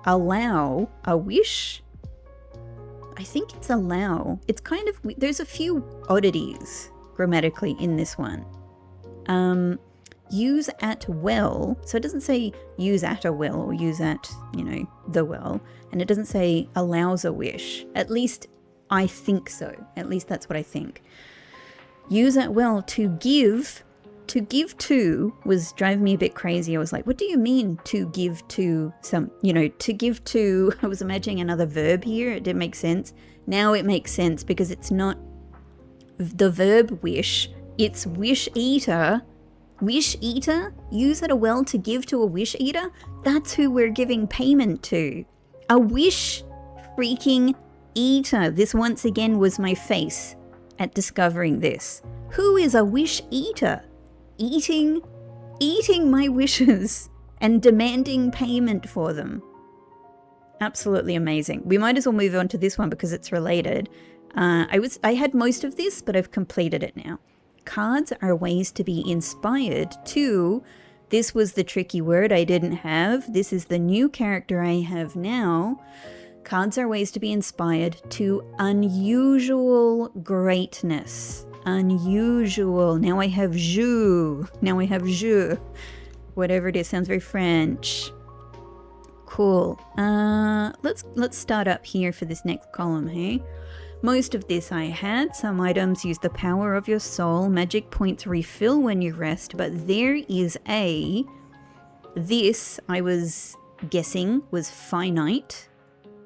S1: allow a wish. I think it's allow. It's kind of, there's a few oddities grammatically in this one. Use at well. So it doesn't say use at a well or use at, the well. And it doesn't say allows a wish. At least I think so. At least that's what I think. Use at well to give to was driving me a bit crazy. I was like, what do you mean to give to to give to? I was imagining another verb here. It didn't make sense. Now it makes sense because it's not the verb wish. It's wish eater. Wish eater? Use at a well to give to a wish eater? That's who we're giving payment to. A wish freaking eater. This once again was my face at discovering this. Who is a wish eater? Eating my wishes and demanding payment for them. Absolutely amazing. We might as well move on to this one because it's related. I had most of this, but I've completed it now. Cards are ways to be inspired to. This was the tricky word I didn't have. This is the new character I have now. Cards are ways to be inspired to unusual greatness. Unusual. Now I have jeu. Whatever it is, sounds very French. Cool. Let's start up here for this next column, hey? Most of this I had. Some items use the power of your soul. Magic points refill when you rest, but there is this I was guessing was finite,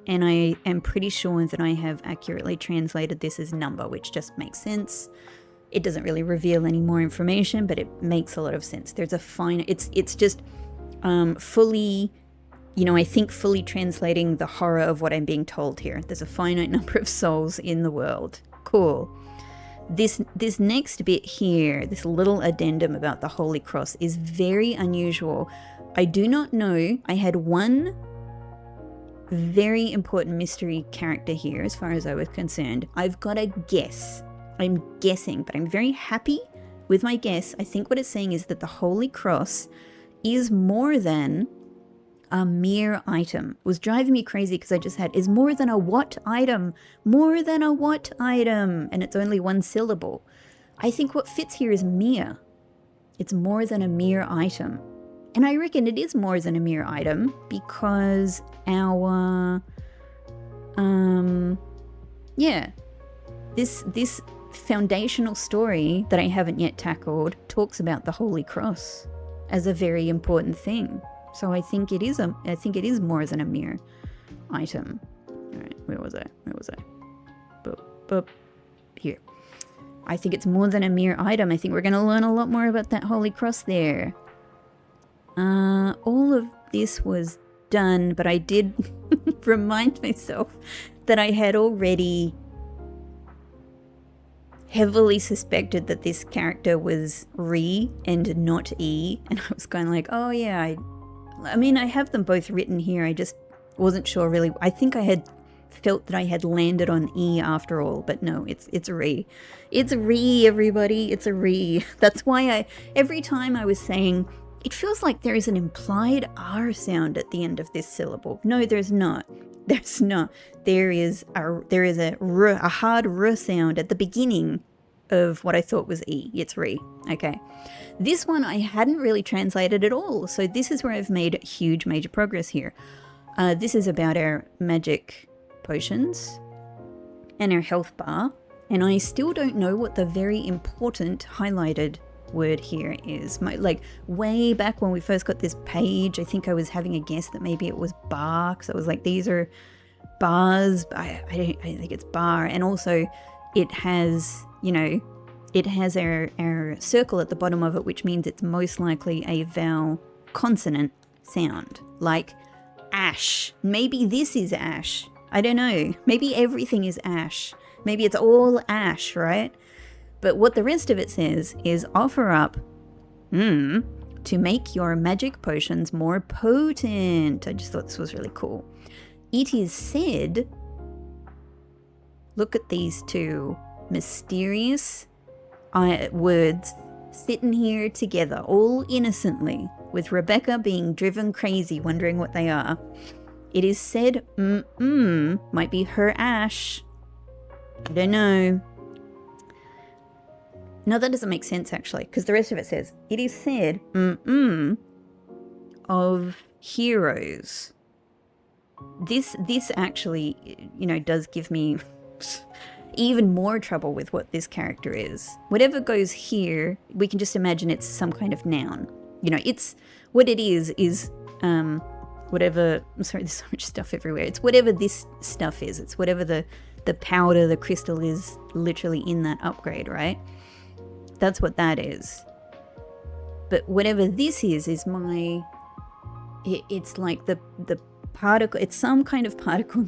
S1: and I am pretty sure that I have accurately translated this as number, which just makes sense. It doesn't really reveal any more information, but it makes a lot of sense. There's a it's just fully, I think fully translating the horror of what I'm being told here. There's a finite number of souls in the world. Cool. This next bit here, this little addendum about the Holy Cross is very unusual. I do not know. I had one very important mystery character here as far as I was concerned. I've got a guess. I'm guessing, but I'm very happy with my guess. I think what it's saying is that the Holy Cross is more than a mere item. It was driving me crazy because I just had, is more than a what item? More than a what item? And it's only one syllable. I think what fits here is mere. It's more than a mere item. And I reckon it is more than a mere item because our, this foundational story that I haven't yet tackled talks about the Holy Cross as a very important thing. So I think it is more than a mere item. All right, where was I? Boop, here. I think it's more than a mere item. I think we're going to learn a lot more about that Holy Cross there. All of this was done, but I did remind myself that I had already heavily suspected that this character was Re and not E, and I was kind of like, oh yeah, I mean, I have them both written here, I just wasn't sure really. I think I had felt that I had landed on E after all, but no, it's Re. It's Re, everybody, it's a Re. That's why every time I was saying, it feels like there is an implied R sound at the end of this syllable. No, there's not. There's not. There is a hard R sound at the beginning of what I thought was E. It's Re. Okay. This one I hadn't really translated at all. So this is where I've made huge major progress here. This is about our magic potions and our health bar. And I still don't know what the very important highlighted word here is. Like way back when we first got this page, I think I was having a guess that maybe it was bar, because I was like, these are bars. I think it's bar. And also it has, you know, it has our circle at the bottom of it, which means it's most likely a vowel consonant sound, like ash. Maybe this is ash. I don't know. Maybe everything is ash. Maybe it's all ash, right? But what the rest of it says is offer up to make your magic potions more potent. I just thought this was really cool. It is said, look at these two mysterious words sitting here together, all innocently, with Rebecca being driven crazy, wondering what they are. It is said, might be her ash. I don't know. No, that doesn't make sense, actually, because the rest of it says, it is said, of heroes. This actually, you know, does give me even more trouble with what this character is. Whatever goes here, we can just imagine it's some kind of noun. You know, it's, what it is whatever, I'm sorry, there's so much stuff everywhere. It's whatever this stuff is. It's whatever the powder, the crystal is literally in that upgrade, right? That's what that is. But whatever this is it's like the particle, it's some kind of particle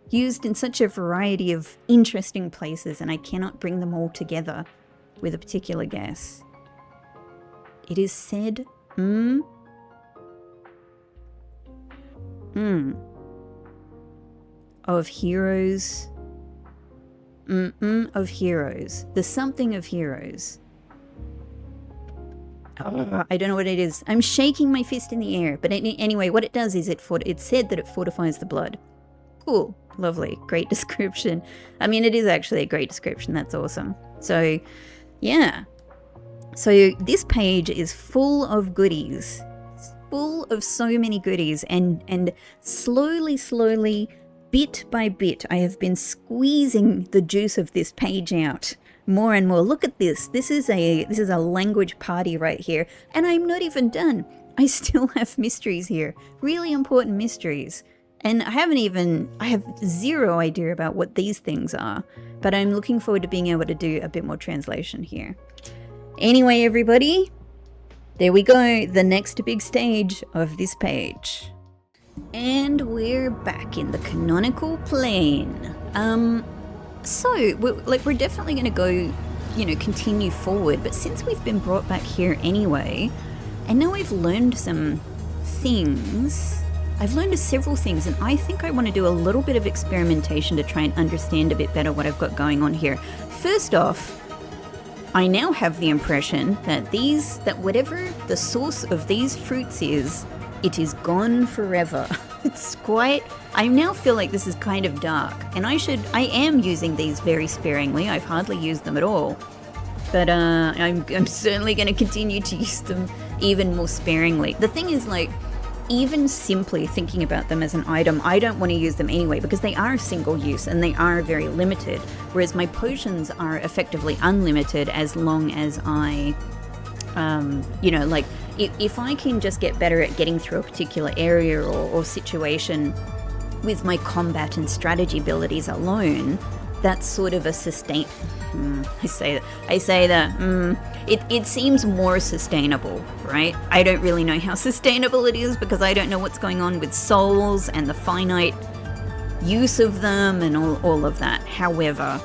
S1: used in such a variety of interesting places, and I cannot bring them all together with a particular guess. It is said, of heroes, of heroes, the something of heroes. I don't know what it is. I'm shaking my fist in the air, but anyway, what it does is it's said that it fortifies the blood. Cool, lovely, great description. I mean, it is actually a great description. That's awesome. So, yeah. So this page is full of goodies, full of so many goodies, and slowly, bit by bit, I have been squeezing the juice of this page out more and more. Look at this. This is a language party right here, and I'm not even done. I still have mysteries here, really important mysteries. And I have zero idea about what these things are, but I'm looking forward to being able to do a bit more translation here. Anyway, everybody, there we go, the next big stage of this page. And we're back in the canonical plane. So, we're definitely going to go, you know, continue forward, but since we've been brought back here anyway, and now I've learned some things, I've learned several things, and I think I want to do a little bit of experimentation to try and understand a bit better what I've got going on here. First off, I now have the impression that whatever the source of these fruits is, it is gone forever. I now feel like this is kind of dark, and I am using these very sparingly. I've hardly used them at all, but I'm certainly going to continue to use them even more sparingly. The thing is, like, even simply thinking about them as an item, I don't want to use them anyway, because they are single use and they are very limited, whereas my potions are effectively unlimited as long as I, you know, like, if I can just get better at getting through a particular area or situation with my combat and strategy abilities alone, that's sort of a I say that it seems more sustainable, right? I don't really know how sustainable it is because I don't know what's going on with souls and the finite use of them and all of that. However,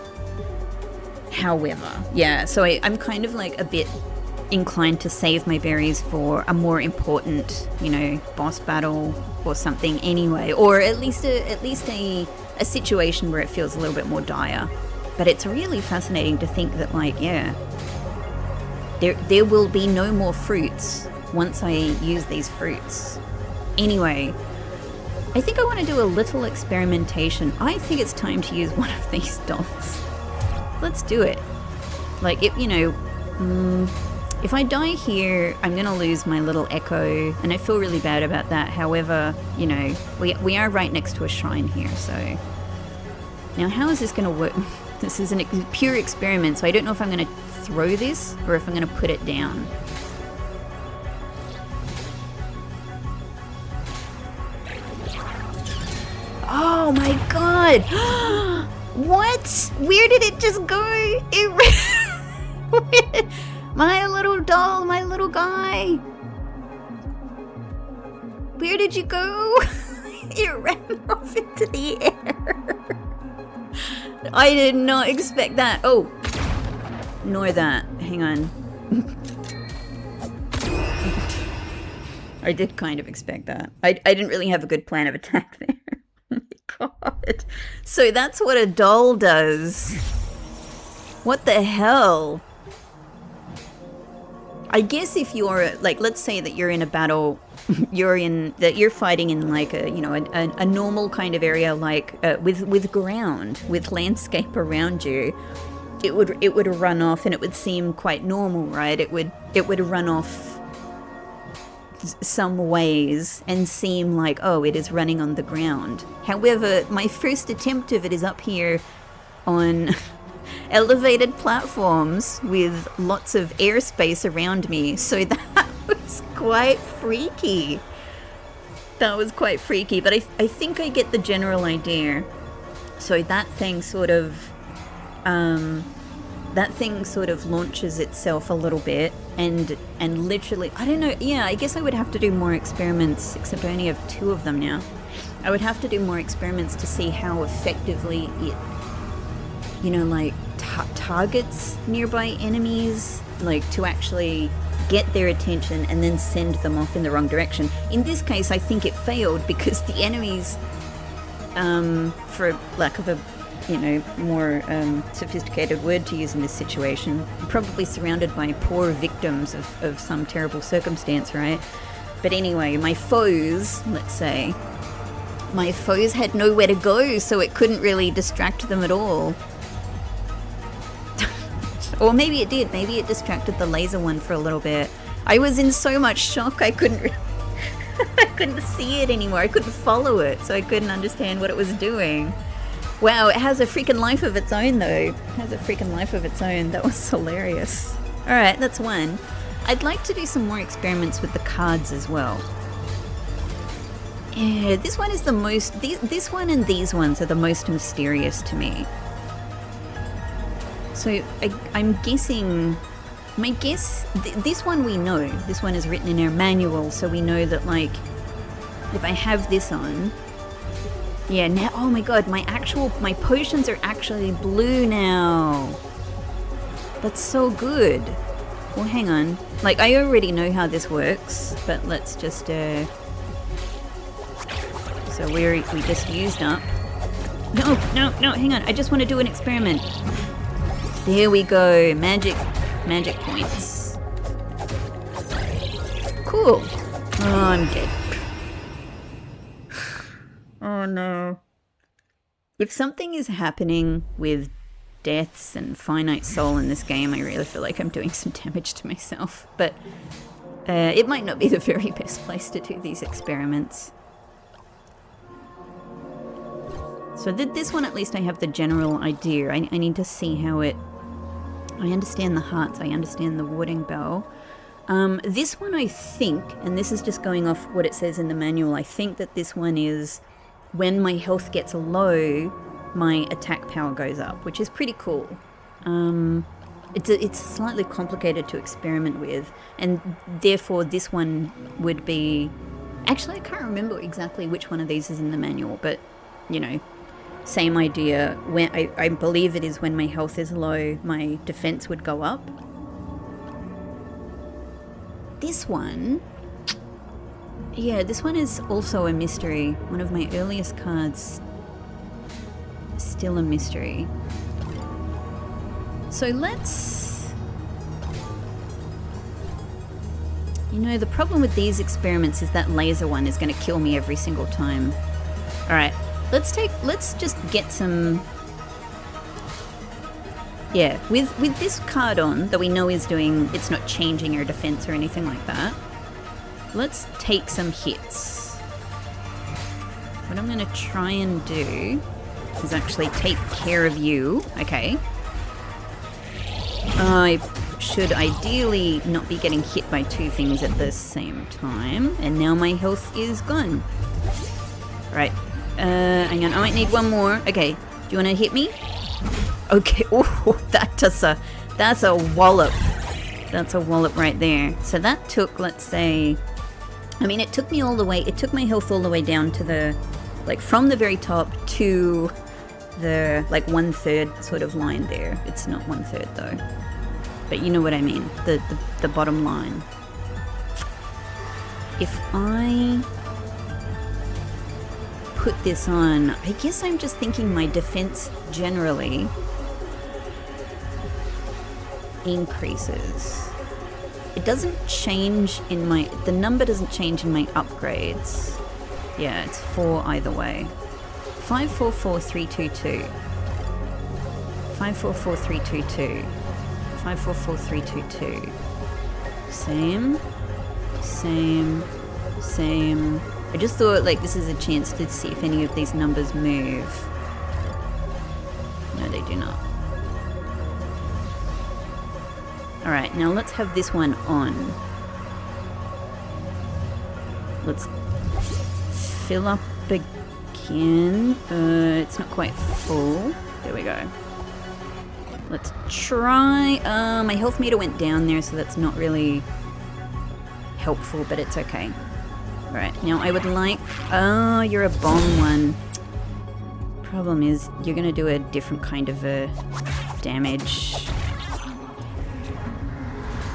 S1: yeah, so I'm kind of like a bit inclined to save my berries for a more important, you know, boss battle or something anyway, or at least a situation where it feels a little bit more dire. But it's really fascinating to think that, like, yeah, there will be no more fruits once I use these fruits. Anyway, I think I want to do a little experimentation. I think it's time to use one of these dolls. Let's do it. Like, if, you know, if I die here, I'm going to lose my little echo, and I feel really bad about that. However, you know, we are right next to a shrine here, so... Now, how is this going to work? This is a pure experiment, so I don't know if I'm going to throw this or if I'm going to put it down. Oh my god! What? Where did it just go? My little doll, my little guy. Where did you go? It ran off into the air. I did not expect that. Oh, nor that. Hang on. I did kind of expect that. I didn't really have a good plan of attack there. Oh my god. So that's what a doll does. What the hell? I guess if you're, like, let's say that you're in a battle, you're fighting in like a, you know, a normal kind of area, like with ground, with landscape around you, it would run off and it would seem quite normal, right? It would run off some ways and seem like, oh, it is running on the ground. However, my first attempt of it is up here on elevated platforms with lots of airspace around me, so that was quite freaky. That was quite freaky, but I think I get the general idea. So that thing sort of launches itself a little bit and literally, I don't know, yeah, I guess I would have to do more experiments, except I only have 2 of them now. I would have to do more experiments to see how effectively it, you know, like targets nearby enemies, like to actually get their attention and then send them off in the wrong direction. In this case, I think it failed because the enemies, for lack of a, you know, more sophisticated word to use in this situation, probably surrounded by poor victims of some terrible circumstance, right? But anyway, my foes, let's say, my foes had nowhere to go, so it couldn't really distract them at all. Or maybe it did. Maybe it distracted the laser one for a little bit. I was in so much shock I couldn't I couldn't see it anymore. I couldn't follow it, so I couldn't understand what it was doing. Wow, it has a freaking life of its own, though. It has a freaking life of its own. That was hilarious. Alright, that's one. I'd like to do some more experiments with the cards as well. Yeah, this one is the most... This one and these ones are the most mysterious to me. So I'm guessing, my guess, this one we know, this one is written in our manual, so we know that, like, if I have this on, yeah, now, oh my god, my potions are actually blue now. That's so good. Well, hang on, like, I already know how this works, but let's just, so we just used up. No, hang on, I just want to do an experiment. There we go, magic points. Cool. Oh, I'm dead. Oh no. If something is happening with deaths and finite soul in this game, I really feel like I'm doing some damage to myself. But it might not be the very best place to do these experiments. So this one, at least I have the general idea. I need to see how it... I understand the hearts, I understand the warding bell. This one I think, and this is just going off what it says in the manual, I think that this one is when my health gets low, my attack power goes up, which is pretty cool. It's slightly complicated to experiment with, and therefore this one would be... Actually, I can't remember exactly which one of these is in the manual, but, you know, same idea. When I believe it is when my health is low, my defense would go up. This one... Yeah, this one is also a mystery. One of my earliest cards. Still a mystery. So let's... You know, the problem with these experiments is that laser one is going to kill me every single time. Alright, let's just get some... Yeah, with this card on, that we know is doing... It's not changing our defense or anything like that. Let's take some hits. What I'm going to try and do is actually take care of you. Okay. I should ideally not be getting hit by two things at the same time. And now my health is gone. Right. Hang on. I might need one more. Okay. Do you want to hit me? Okay. Oh, that's a wallop. That's a wallop right there. So that took, let's say... I mean, it took me all the way... It took my health all the way down to the... Like, from the very top to the, like, 1/3 sort of line there. It's not 1/3, though. But you know what I mean. The bottom line. If I put this on... I guess I'm just thinking my defense generally increases. It doesn't change in my... The number doesn't change in my upgrades. Yeah, it's 4 either way. 544322. 544322. 544322. Same. Same. Same. I just thought, like, this is a chance to see if any of these numbers move. No, they do not. Alright, now let's have this one on. Let's fill up again. It's not quite full. There we go. Let's try... my health meter went down there, so that's not really helpful, but it's okay. Alright, now I would like... Oh, you're a bomb one. Problem is, you're gonna do a different kind of damage.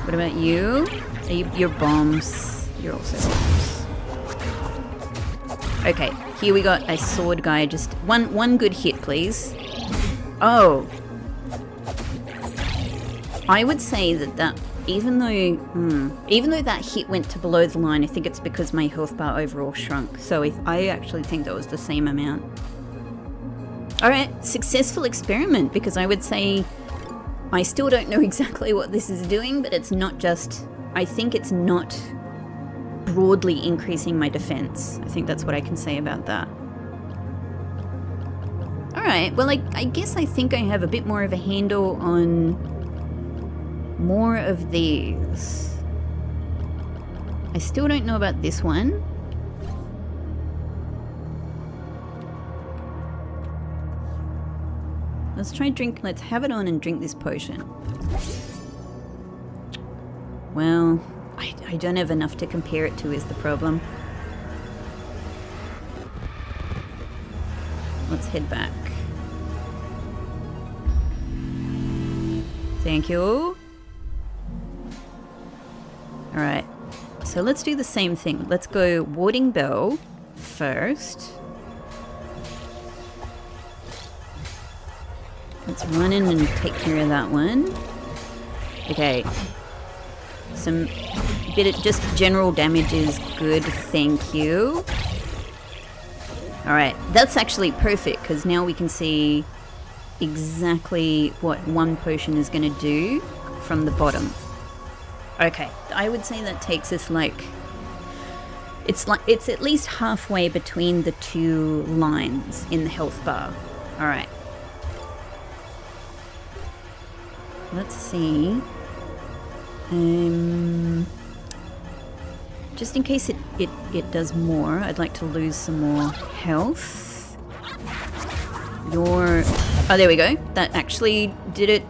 S1: What about you? You're bombs. You're also bombs. Okay, here we got a sword guy. Just one good hit, please. Oh. I would say that even though that hit went to below the line, I think it's because my health bar overall shrunk. So I actually think that was the same amount. Alright, successful experiment, because I would say I still don't know exactly what this is doing, but it's not just... I think it's not broadly increasing my defense. I think that's what I can say about that. Alright, well I guess I think I have a bit more of a handle on more of these. I still don't know about this one. Let's have it on and drink this potion. Well, I don't have enough to compare it to is the problem. Let's head back. Thank you. Alright, so let's do the same thing. Let's go Warding Bell first. Let's run in and take care of that one. Okay. Some bit of just general damage is good, thank you. Alright, that's actually perfect, because now we can see exactly what one potion is going to do from the bottom. Okay, I would say that takes us like it's at least halfway between the two lines in the health bar. Alright. Let's see. Just in case it does more, I'd like to lose some more health. Your... Oh, there we go. That actually did it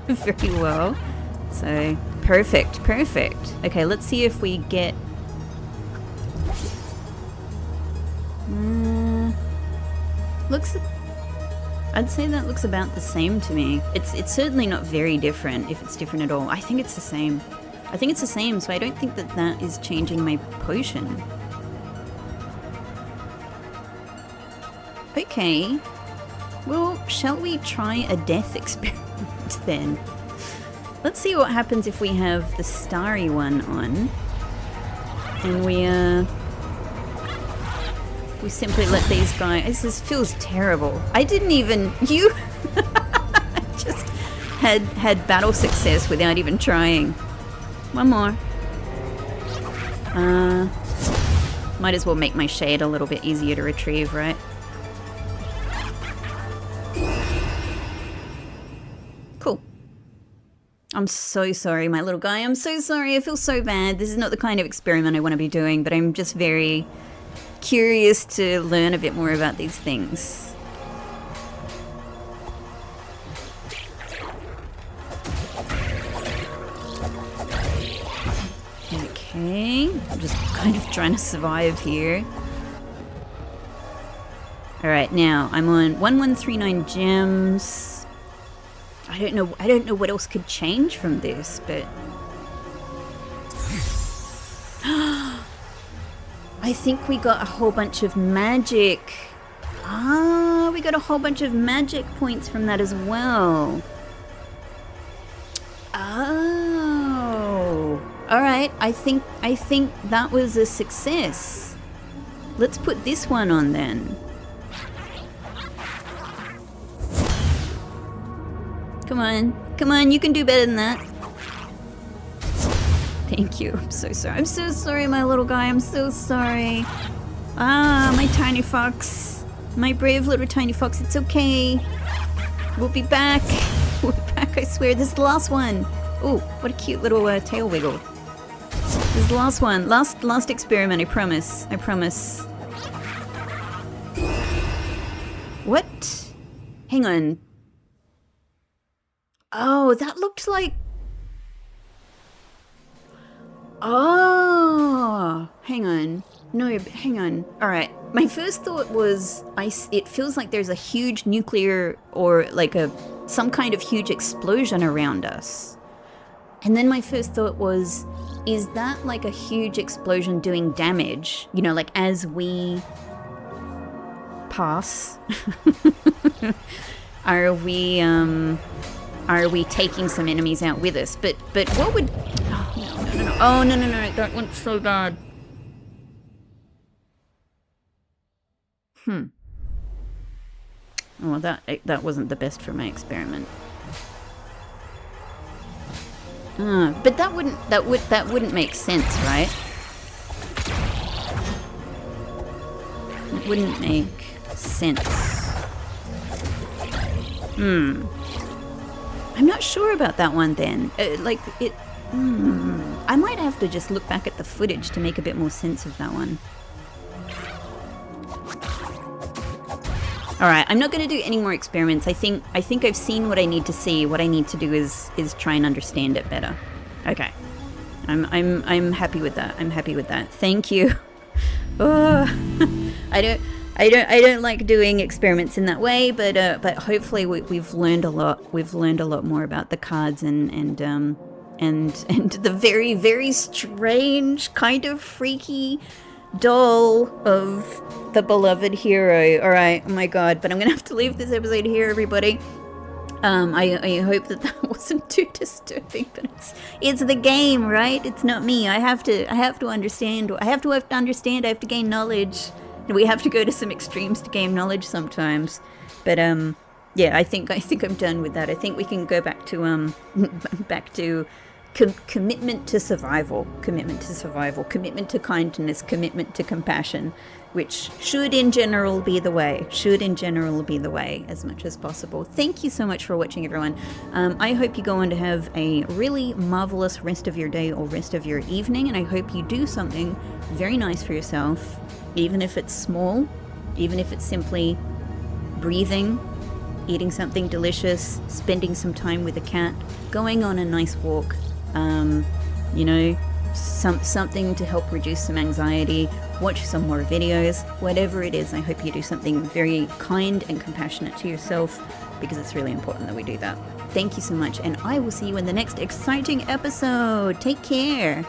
S1: very well. So, perfect, perfect. Okay, let's see if we get... looks... I'd say that looks about the same to me. It's certainly not very different, if it's different at all. I think it's the same. I think it's the same, so I don't think that that is changing my potion. Okay. Well, shall we try a death experiment then? Let's see what happens if we have the starry one on. And we simply let these guys... This feels terrible. I didn't even... You... just had battle success without even trying. One more. Might as well make my shade a little bit easier to retrieve, right? Cool. I'm so sorry, my little guy. I'm so sorry. I feel so bad. This is not the kind of experiment I want to be doing, but I'm just very curious to learn a bit more about these things. Okay, I'm just kind of trying to survive here. Alright, now I'm on 1139 gems. I don't know what else could change from this, but I think we got a whole bunch of magic. Ah, we got a whole bunch of magic points from that as well. Oh. Alright, I think that was a success. Let's put this one on then. Come on, you can do better than that. Thank you. I'm so sorry. I'm so sorry, my little guy. I'm so sorry. Ah, my tiny fox. My brave little tiny fox. It's okay. We'll be back. We'll be back, I swear. This is the last one. Oh, what a cute little tail wiggle. This is the last one. Last experiment, I promise. I promise. What? Hang on. Oh, that looked like... Oh, hang on. No, hang on. All right. My first thought was, it feels like there's a huge nuclear or like some kind of huge explosion around us. And then my first thought was, is that like a huge explosion doing damage? You know, like as we pass, are we taking some enemies out with us? But what would... Oh, no. That went so bad. Well, that wasn't the best for my experiment. But that wouldn't make sense, right? It wouldn't make sense. I'm not sure about that one then. I might have to just look back at the footage to make a bit more sense of that one. Alright, I'm not going to do any more experiments. I think I've seen what I need to see. What I need to do is try and understand it better. Okay. I'm happy with that. I'm happy with that. Thank you. Oh, I don't like doing experiments in that way, but hopefully we've learned a lot. We've learned a lot more about the cards and the very, very strange, kind of freaky doll of the beloved hero. Alright, oh my god, but I'm gonna have to leave this episode here, everybody. I hope that wasn't too disturbing, but it's the game, right? It's not me. I have to understand. I have to understand. I have to gain knowledge. And we have to go to some extremes to gain knowledge sometimes. But yeah, I think I'm done with that. I think we can go back to commitment to survival, commitment to kindness, commitment to compassion, which should in general be the way, as much as possible. Thank you so much for watching, everyone. I hope you go on to have a really marvelous rest of your day or rest of your evening, and I hope you do something very nice for yourself, even if it's small, even if it's simply breathing, eating something delicious, spending some time with a cat, going on a nice walk, you know, something to help reduce some anxiety, watch some more videos, whatever it is. I hope you do something very kind and compassionate to yourself, because it's really important that we do that. Thank you so much, and I will see you in the next exciting episode. Take care.